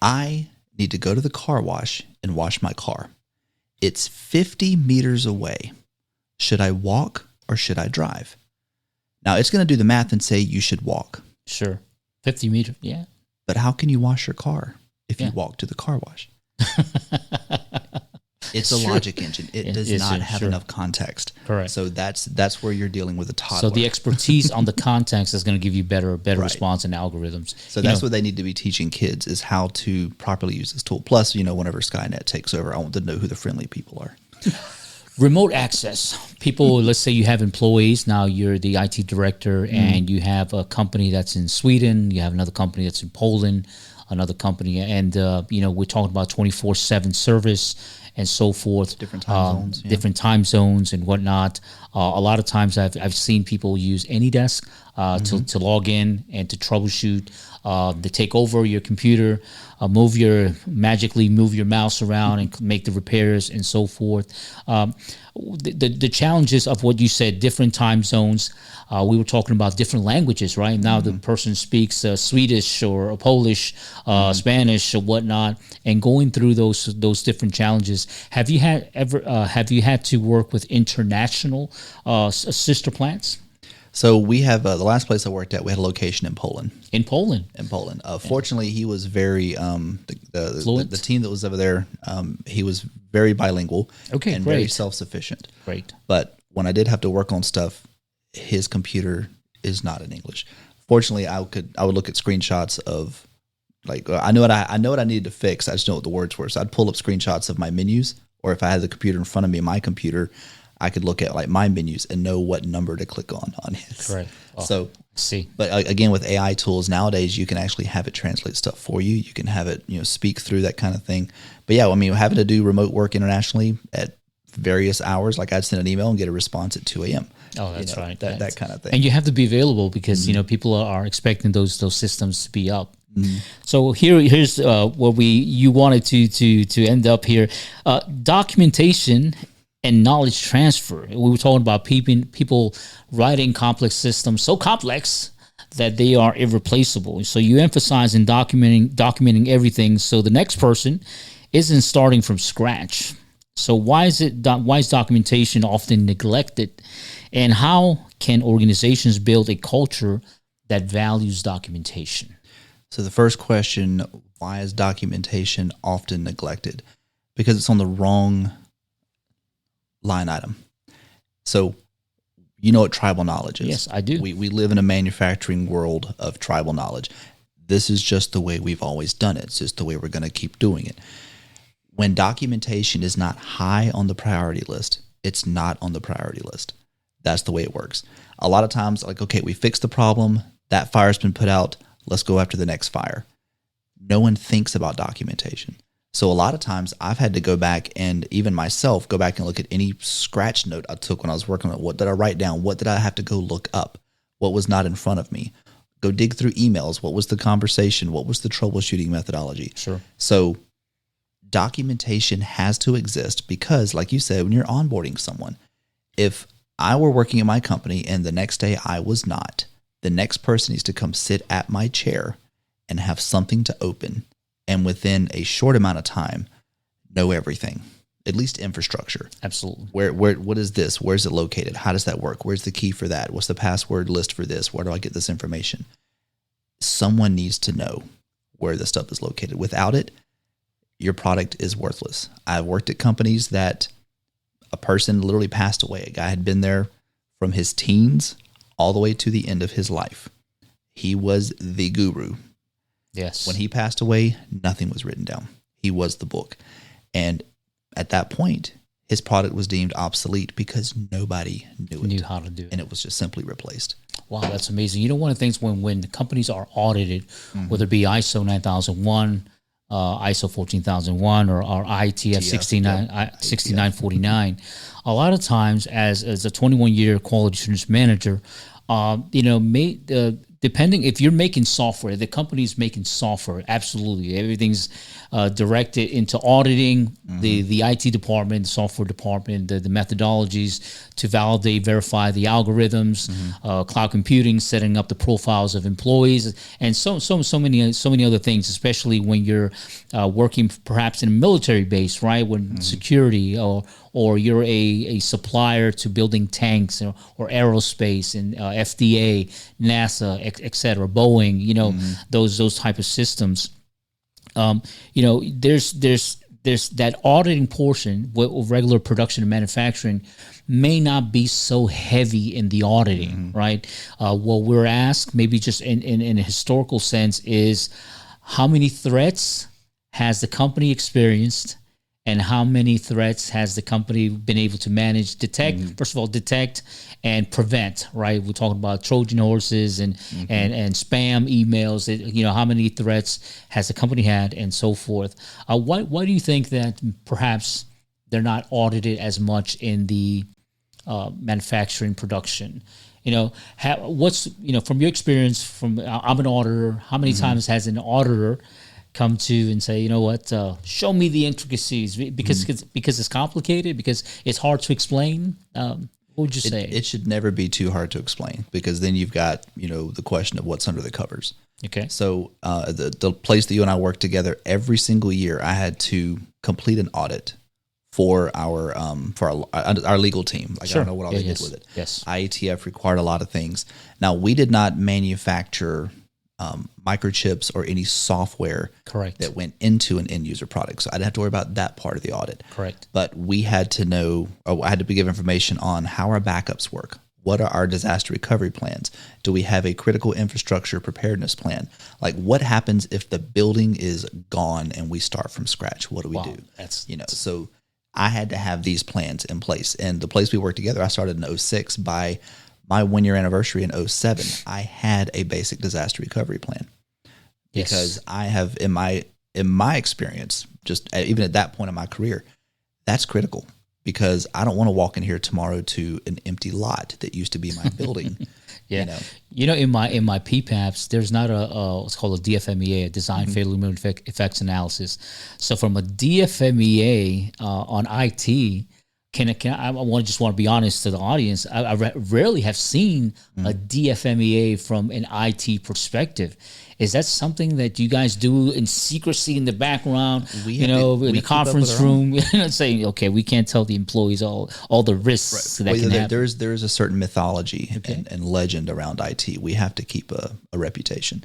I need to go to the car wash and wash my car. It's 50 meters away. Should I walk or should I drive? Now, it's going to do the math and say you should walk. Sure. 50 meters, yeah. But how can you wash your car if you walk to the car wash? It's a logic engine. It does not have enough context. Correct. So that's where you're dealing with a toddler. So the expertise on the context is going to give you better response and algorithms. So that's what they need to be teaching kids, is how to properly use this tool. Plus, whenever Skynet takes over, I want to know who the friendly people are. Remote access. People, let's say you have employees. Now you're the IT director and you have a company that's in Sweden. You have another company that's in Poland, another company. And, we're talking about 24/7 service and so forth. Different time zones. Different time zones and whatnot. A lot of times I've seen people use AnyDesk to log in and to troubleshoot, to take over your computer, magically move your mouse around and make the repairs and so forth. The challenges of what you said, different time zones. We were talking about different languages, right? Now the person speaks Swedish or Polish, Spanish or whatnot, and going through those different challenges. Have you had to work with international sister plants? So we have the last place I worked at. We had a location in Poland. In Poland. Fortunately, he was very the team that was over there. He was very bilingual. Okay, and great. Very self-sufficient. Great. But when I did have to work on stuff, his computer is not in English. Fortunately, I would look at screenshots of, like, I know what I needed to fix. I just know what the words were. So I'd pull up screenshots of my menus, or if I had the computer in front of me, my computer, I could look at like my menus and know what number to click on his. Correct. Oh. So See. But again, with AI tools nowadays, you can actually have it translate stuff for you. You can have it, speak through that kind of thing. But yeah, I mean, having to do remote work internationally at various hours, like I'd send an email and get a response at 2 a.m. Oh, that's right. That kind of thing. And you have to be available because people are expecting those systems to be up. So here's what you wanted to end up here. Documentation and knowledge transfer. We were talking about people writing complex systems so complex that they are irreplaceable. So you emphasize in documenting everything, so the next person isn't starting from scratch. So why is documentation often neglected, and how can organizations build a culture that values documentation? So the first question, why is documentation often neglected? Because it's on the wrong line item. So you know what tribal knowledge is? Yes, I do. We live in a manufacturing world of tribal knowledge. This is just the way we've always done it. It's just the way we're going to keep doing it. When documentation is not high on the priority list, it's not on the priority list. That's the way it works. A lot of times, like, okay, we fixed the problem. That fire's been put out. Let's go after the next fire. No one thinks about documentation. So a lot of times I've had to go back and even myself go back and look at any scratch note I took when I was working on it. What did I write down? What did I have to go look up? What was not in front of me? Go dig through emails. What was the conversation? What was the troubleshooting methodology? Sure. So documentation has to exist because, like you said, when you're onboarding someone, if I were working in my company and the next day I was not, the next person needs to come sit at my chair and have something to open, and within a short amount of time, know everything, at least infrastructure. Absolutely. What is this? Where's it located? How does that work? Where's the key for that? What's the password list for this? Where do I get this information? Someone needs to know where the stuff is located. Without it, your product is worthless. I've worked at companies that a person literally passed away. A guy had been there from his teens all the way to the end of his life. He was the guru. Yes. When he passed away, nothing was written down. He was the book. And at that point, his product was deemed obsolete because nobody knew how to do it. And it was just simply replaced. Wow, that's amazing. One of the things when the companies are audited, whether it be ISO 9001, ISO 14001, or IETF 6949, a lot of times as a 21-year quality assurance manager, depending if you're making software, the company's making software. Absolutely, everything's directed into auditing the IT department, the software department, the methodologies to validate, verify the algorithms, cloud computing, setting up the profiles of employees, and so many other things. Especially when you're working perhaps in a military base, right? When security or you're a supplier to building tanks or aerospace and FDA, NASA, et cetera, Boeing, those type of systems. There's that auditing portion with regular production and manufacturing may not be so heavy in the auditing, right? What we're asked, maybe just in a historical sense, is how many threats has the company experienced, and how many threats has the company been able to manage, detect, first of all, detect and prevent, right? We're talking about Trojan horses and spam emails, how many threats has the company had, and so forth. Why do you think that perhaps they're not audited as much in the manufacturing production? What's, from your experience, I'm an auditor, how many times has an auditor come to and say, show me the intricacies, because it's complicated, because it's hard to explain? What would you say? It should never be too hard to explain, because then you've got, the question of what's under the covers. Okay. So the place that you and I work together, every single year I had to complete an audit for our legal team. Like, sure. I don't know what all they did with it. Yes. IETF required a lot of things. Now, we did not manufacture microchips or any software correct that went into an end user product. So I didn't have to worry about that part of the audit. Correct. But we had to know, I had to give information on how our backups work. What are our disaster recovery plans? Do we have a critical infrastructure preparedness plan? Like, what happens if the building is gone and we start from scratch? What do we do? So I had to have these plans in place. And the place we worked together, I started in 2006. By my 1-year anniversary in '07, I had a basic disaster recovery plan because I have in my experience, just even at that point in my career, that's critical because I don't want to walk in here tomorrow to an empty lot that used to be my building. Yeah. In my PPAPs, there's not what's called a DFMEA, a design failure minimum effects analysis. So from a DFMEA on IT, I want to be honest to the audience. I rarely have seen a DFMEA from an IT perspective. Is that something that you guys do in secrecy in the background? In the conference room, saying, okay, we can't tell the employees all the risks that can happen. There's a certain mythology and legend around IT. We have to keep a reputation.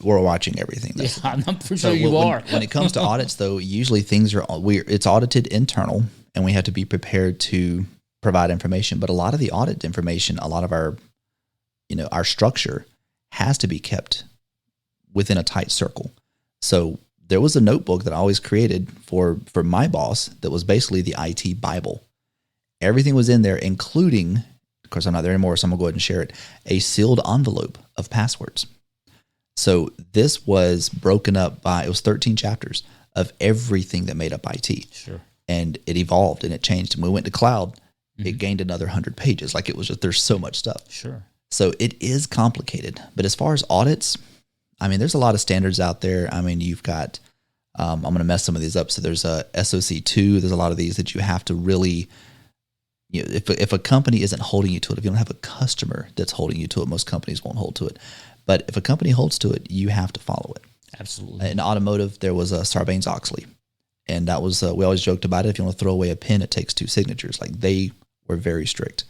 We're watching everything. I'm pretty sure you are. When it comes to audits, though, usually things it's audited internal, and we have to be prepared to provide information. But a lot of the audit information, a lot of our structure has to be kept within a tight circle. So there was a notebook that I always created for my boss that was basically the IT Bible. Everything was in there, including, of course, I'm not there anymore, so I'm going to go ahead and share it, a sealed envelope of passwords. So this was broken up it was 13 chapters of everything that made up IT. Sure. And it evolved and it changed. And when we went to cloud, it gained another 100 pages. Like it was there's so much stuff. Sure. So it is complicated. But as far as audits, I mean, there's a lot of standards out there. I mean, you've got, I'm going to mess some of these up. So there's a SOC2. There's a lot of these that you have to really, if a company isn't holding you to it, if you don't have a customer that's holding you to it, most companies won't hold to it. But if a company holds to it, you have to follow it. Absolutely. In automotive, there was a Sarbanes-Oxley. And that was, we always joked about it. If you want to throw away a pen, it takes 2 signatures. Like they were very strict.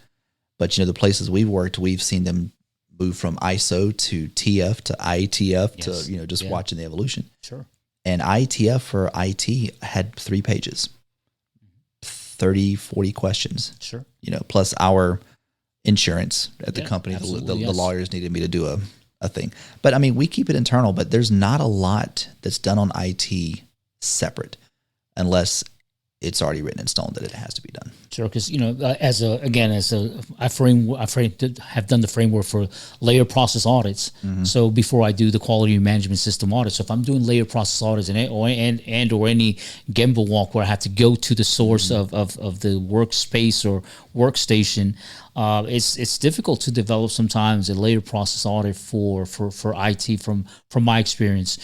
But, the places we've worked, we've seen them move from ISO to TF to IETF to, just watching the evolution. Sure. And IETF for IT had 3 pages, 30, 40 questions. Sure. Plus our insurance at the company. The lawyers needed me to do a thing. But, I mean, we keep it internal, but there's not a lot that's done on IT separate unless it's already written in stone that it has to be done. Sure, because I have done the framework for layer process audits. So before I do the quality management system audit, so if I'm doing layer process audits or any Gemba walk where I have to go to the source of the workspace or workstation, it's difficult to develop sometimes a layer process audit for IT from my experience.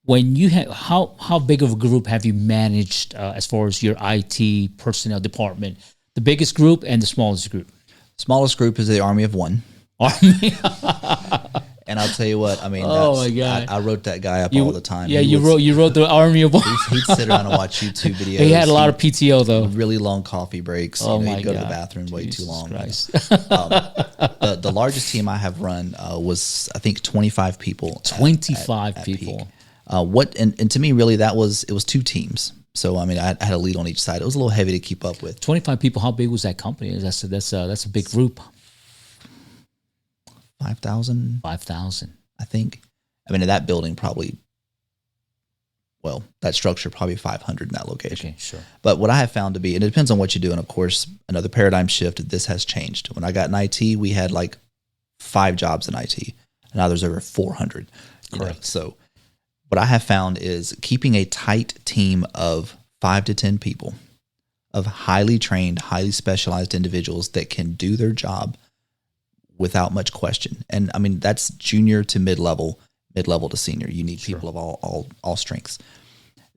When you have, how big of a group have you managed as far as your IT personnel department? The biggest group and the smallest group? Smallest group is the Army of One. Army. And I'll tell you what, I mean, my God. I wrote that guy up all the time. Yeah, you wrote the Army of One. He'd sit around and watch YouTube videos. He had a lot of PTO though. Really long coffee breaks. He'd go to the bathroom way too long. The largest team I have run was, I think, 25 people. 25 people. Peak. And to me, really, it was 2 teams. So, I mean, I had a lead on each side. It was a little heavy to keep up with. 25 people. How big was that company? That's a big group. 5,000. 5,000. I think. I mean, in that building, probably. Well, that structure, probably 500 in that location. Okay, sure. But what I have found to be, and it depends on what you do, and of course, another paradigm shift. This has changed. When I got in IT, we had like 5 jobs in IT. Now there's over 400. Correct. So. What I have found is keeping a tight team of 5 to 10 people, of highly trained, highly specialized individuals that can do their job without much question. And I mean, that's junior to mid-level to senior. You need people of all strengths.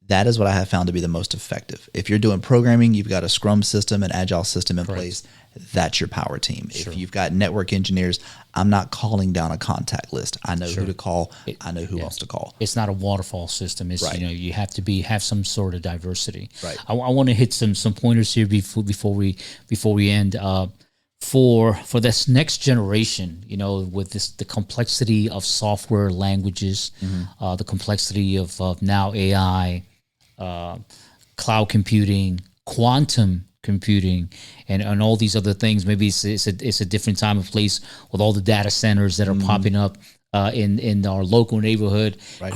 That is what I have found to be the most effective. If you're doing programming, you've got a Scrum system, an Agile system in place. That's your power team. Sure. If you've got network engineers, I'm not calling down a contact list. I know who to call. I know who else to call. It's not a waterfall system. It's you have to have some sort of diversity. Right. I want to hit some pointers here before we end. For this next generation, with the complexity of software languages, the complexity of now AI, cloud computing, quantum computing, and all these other things. Maybe it's a different time and place with all the data centers that are popping up in our local neighborhood, Right.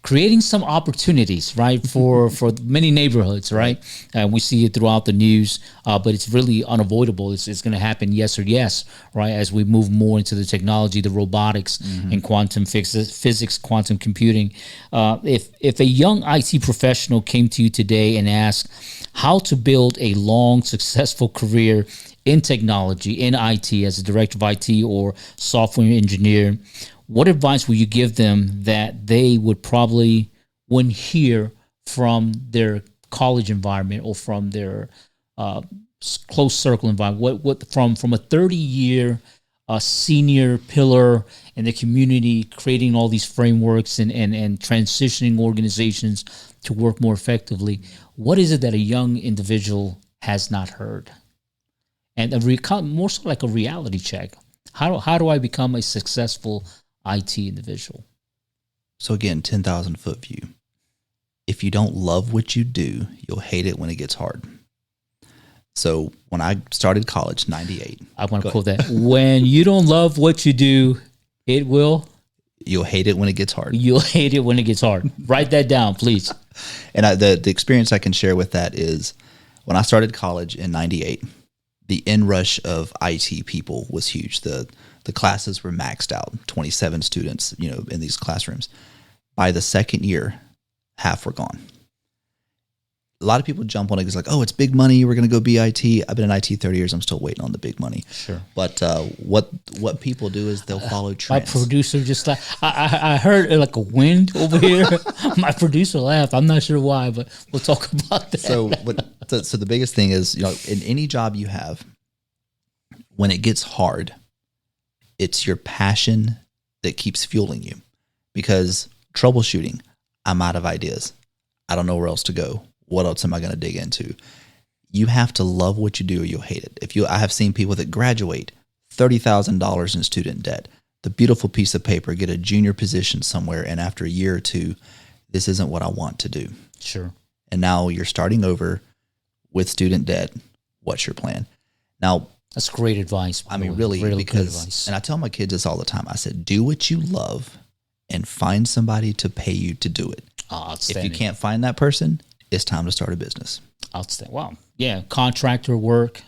creating some opportunities, right, for many neighborhoods, right? And we see it throughout the news, but it's really unavoidable. It's going to happen, yes or yes, right? As we move more into the technology, the robotics, and quantum physics, quantum computing. If a young IT professional came to you today and asked how to build a long, successful career in technology, in IT, as a director of IT or software engineer, what advice would you give them that they probably wouldn't hear from their college environment or from their close circle environment? What from a 30-year senior pillar in the community, creating all these frameworks and transitioning organizations to work more effectively? What is it that a young individual has not heard? And more so like a reality check. How do I become a successful IT individual? So again, 10,000-foot view. If you don't love what you do, you'll hate it when it gets hard. So when I started college, 98. I want to quote that. When you don't love what you do, you'll hate it when it gets hard. You'll hate it when it gets hard. Write that down, please. And the experience I can share with that is when I started college in 98, the inrush of IT people was huge. The classes were maxed out, 27 students, in these classrooms. By the second year, half were gone. A lot of people jump on it because like, oh, it's big money. We're going to go be IT. I've been in IT 30 years. I'm still waiting on the big money. Sure. But what people do is they'll follow trends. My producer just laughed. I heard like a wind over here. My producer laughed. I'm not sure why, but we'll talk about that. So the biggest thing is, in any job you have, when it gets hard, it's your passion that keeps fueling you. Because troubleshooting, I'm out of ideas. I don't know where else to go. What else am I going to dig into? You have to love what you do or you'll hate it. I have seen people that graduate $30,000 in student debt, the beautiful piece of paper, get a junior position somewhere, and after a year or two, this isn't what I want to do. Sure. And now you're starting over with student debt. What's your plan? Now, that's great advice. I mean, really because, good advice. And I tell my kids this all the time. I said, do what you love and find somebody to pay you to do it. If you can't find that person, it's time to start a business. Outstanding. Wow. Yeah. Contractor work.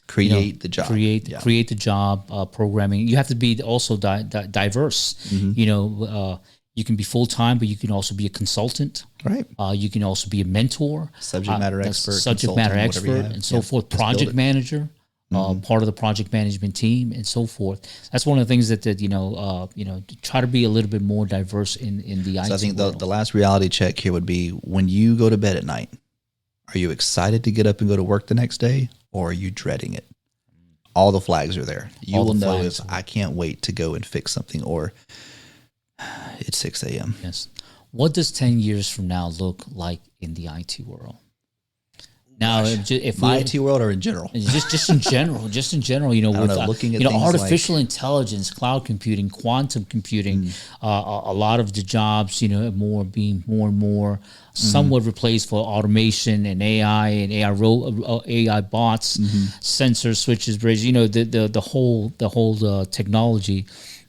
Create the job. Create the job. Programming. You have to be also diverse. Mm-hmm. You can be full time, but you can also be a consultant. Right. You can also be a mentor, subject matter expert, and so forth. Project manager. Part of the project management team and so forth. That's one of the things that try to be a little bit more diverse in the IT. So I think the last reality check here would be when you go to bed at night, are you excited to get up and go to work the next day, or are you dreading it? All the flags are there. You will know if I can't wait to go and fix something, or it's 6 a.m. Yes. What does 10 years from now look like in the IT world? Now, if my IT world or in general, just in general, looking at artificial intelligence, cloud computing, quantum computing, a lot of the jobs, being more and more somewhat replaced for automation and AI and AI bots, sensors, switches, bridges. The whole technology.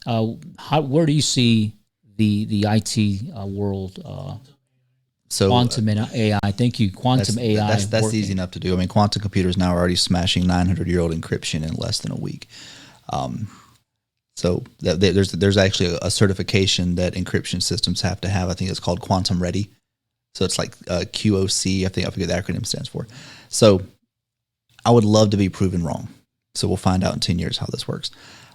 Where do you see the IT world? So quantum and AI. Thank you. Quantum AI. That's easy enough to do. I mean, quantum computers now are already smashing 900-year-old encryption in less than a week. So there's actually a certification that encryption systems have to have. I think it's called Quantum Ready. So it's like QOC. I forget the acronym stands for. So I would love to be proven wrong. So we'll find out in 10 years how this works.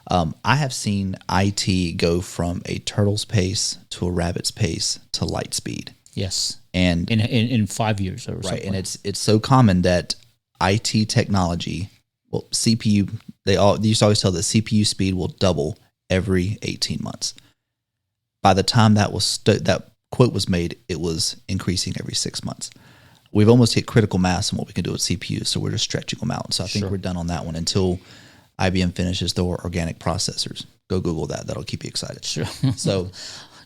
I have seen IT go from a turtle's pace to a rabbit's pace to light speed. Yes, and in 5 years, or right, something. And it's so common that IT technology, CPU, they used to always tell that CPU speed will double every 18 months. By the time that quote was made, it was increasing every 6 months. We've almost hit critical mass in what we can do with CPUs, so we're just stretching them out. So I think we're done on that one until IBM finishes their organic processors. Go Google that; that'll keep you excited. Sure. So.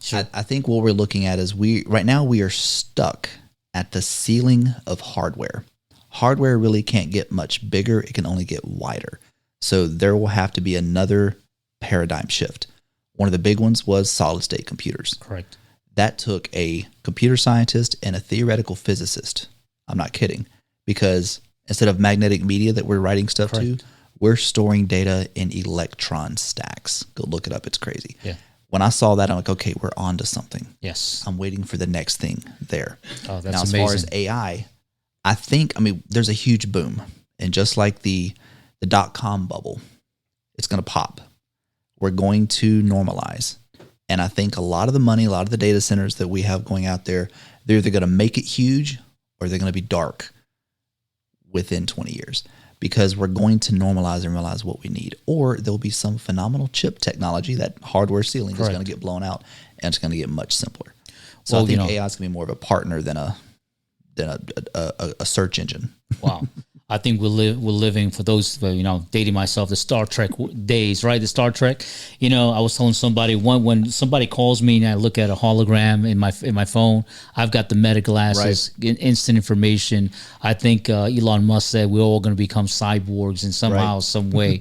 Sure. I think what we're looking at is right now we are stuck at the ceiling of hardware. Hardware really can't get much bigger. It can only get wider. So there will have to be another paradigm shift. One of the big ones was solid state computers. Correct. That took a computer scientist and a theoretical physicist. I'm not kidding, because instead of magnetic media that we're writing stuff to, we're storing data in electron stacks. Go look it up. It's crazy. Yeah. When I saw that, I'm like, okay, we're on to something. Yes. I'm waiting for the next thing there. Oh, that's now, as amazing. far as AI, I mean, there's a huge boom. And just like the dot-com bubble, it's going to pop. We're going to normalize. And I think a lot of the money, a lot of the data centers that we have going out there, they're either going to make it huge or they're going to be dark within 20 years, because we're going to normalize and realize what we need. Or there'll be some phenomenal chip technology, that hardware ceiling is going to get blown out, and it's going to get much simpler. So I think AI is going to be more of a partner than a search engine. Wow. I think we're living, for those, dating myself, the Star Trek days, right? The Star Trek, I was telling somebody, when somebody calls me and I look at a hologram in my phone, I've got the meta glasses, instant information. I think Elon Musk said we're all going to become cyborgs in somehow, some way.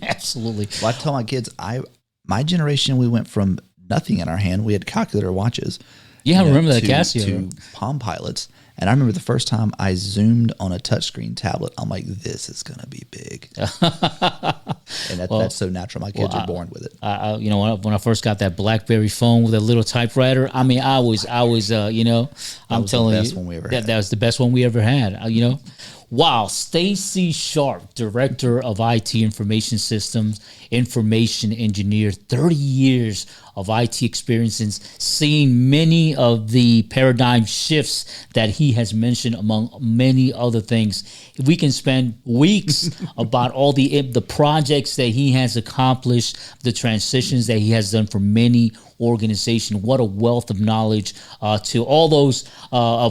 Absolutely. Well, I tell my kids, my generation, we went from nothing in our hand. We had calculator watches. Yeah, I remember that Casio. To Palm Pilots. And I remember the first time I zoomed on a touchscreen tablet, I'm like, this is going to be big. And that's so natural. My kids are born with it. When I first got that BlackBerry phone with a little typewriter, I mean, I'm telling you, the best one we ever had. That was the best one we ever had, Wow, Stacey Sharp, Director of IT Information Systems, Information Engineer, 30 years of IT experience, seeing many of the paradigm shifts that he has mentioned, among many other things. We can spend weeks about all the projects that he has accomplished, the transitions that he has done for many organizations. What a wealth of knowledge to all those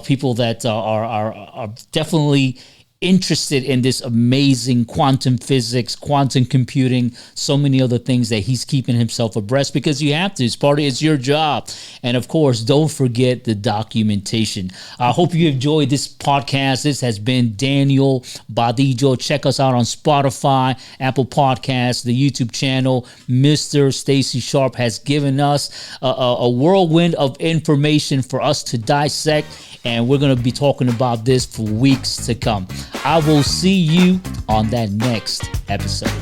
people that are definitely interested in this amazing quantum physics, quantum computing, so many other things that he's keeping himself abreast, because you have to. It's your job. And of course, don't forget the documentation. I hope you enjoyed this podcast. This has been Daniel Badijo. Check us out on Spotify, Apple Podcasts, the YouTube channel. Mr. Stacey Sharp has given us a whirlwind of information for us to dissect, and we're going to be talking about this for weeks to come. I will see you on that next episode.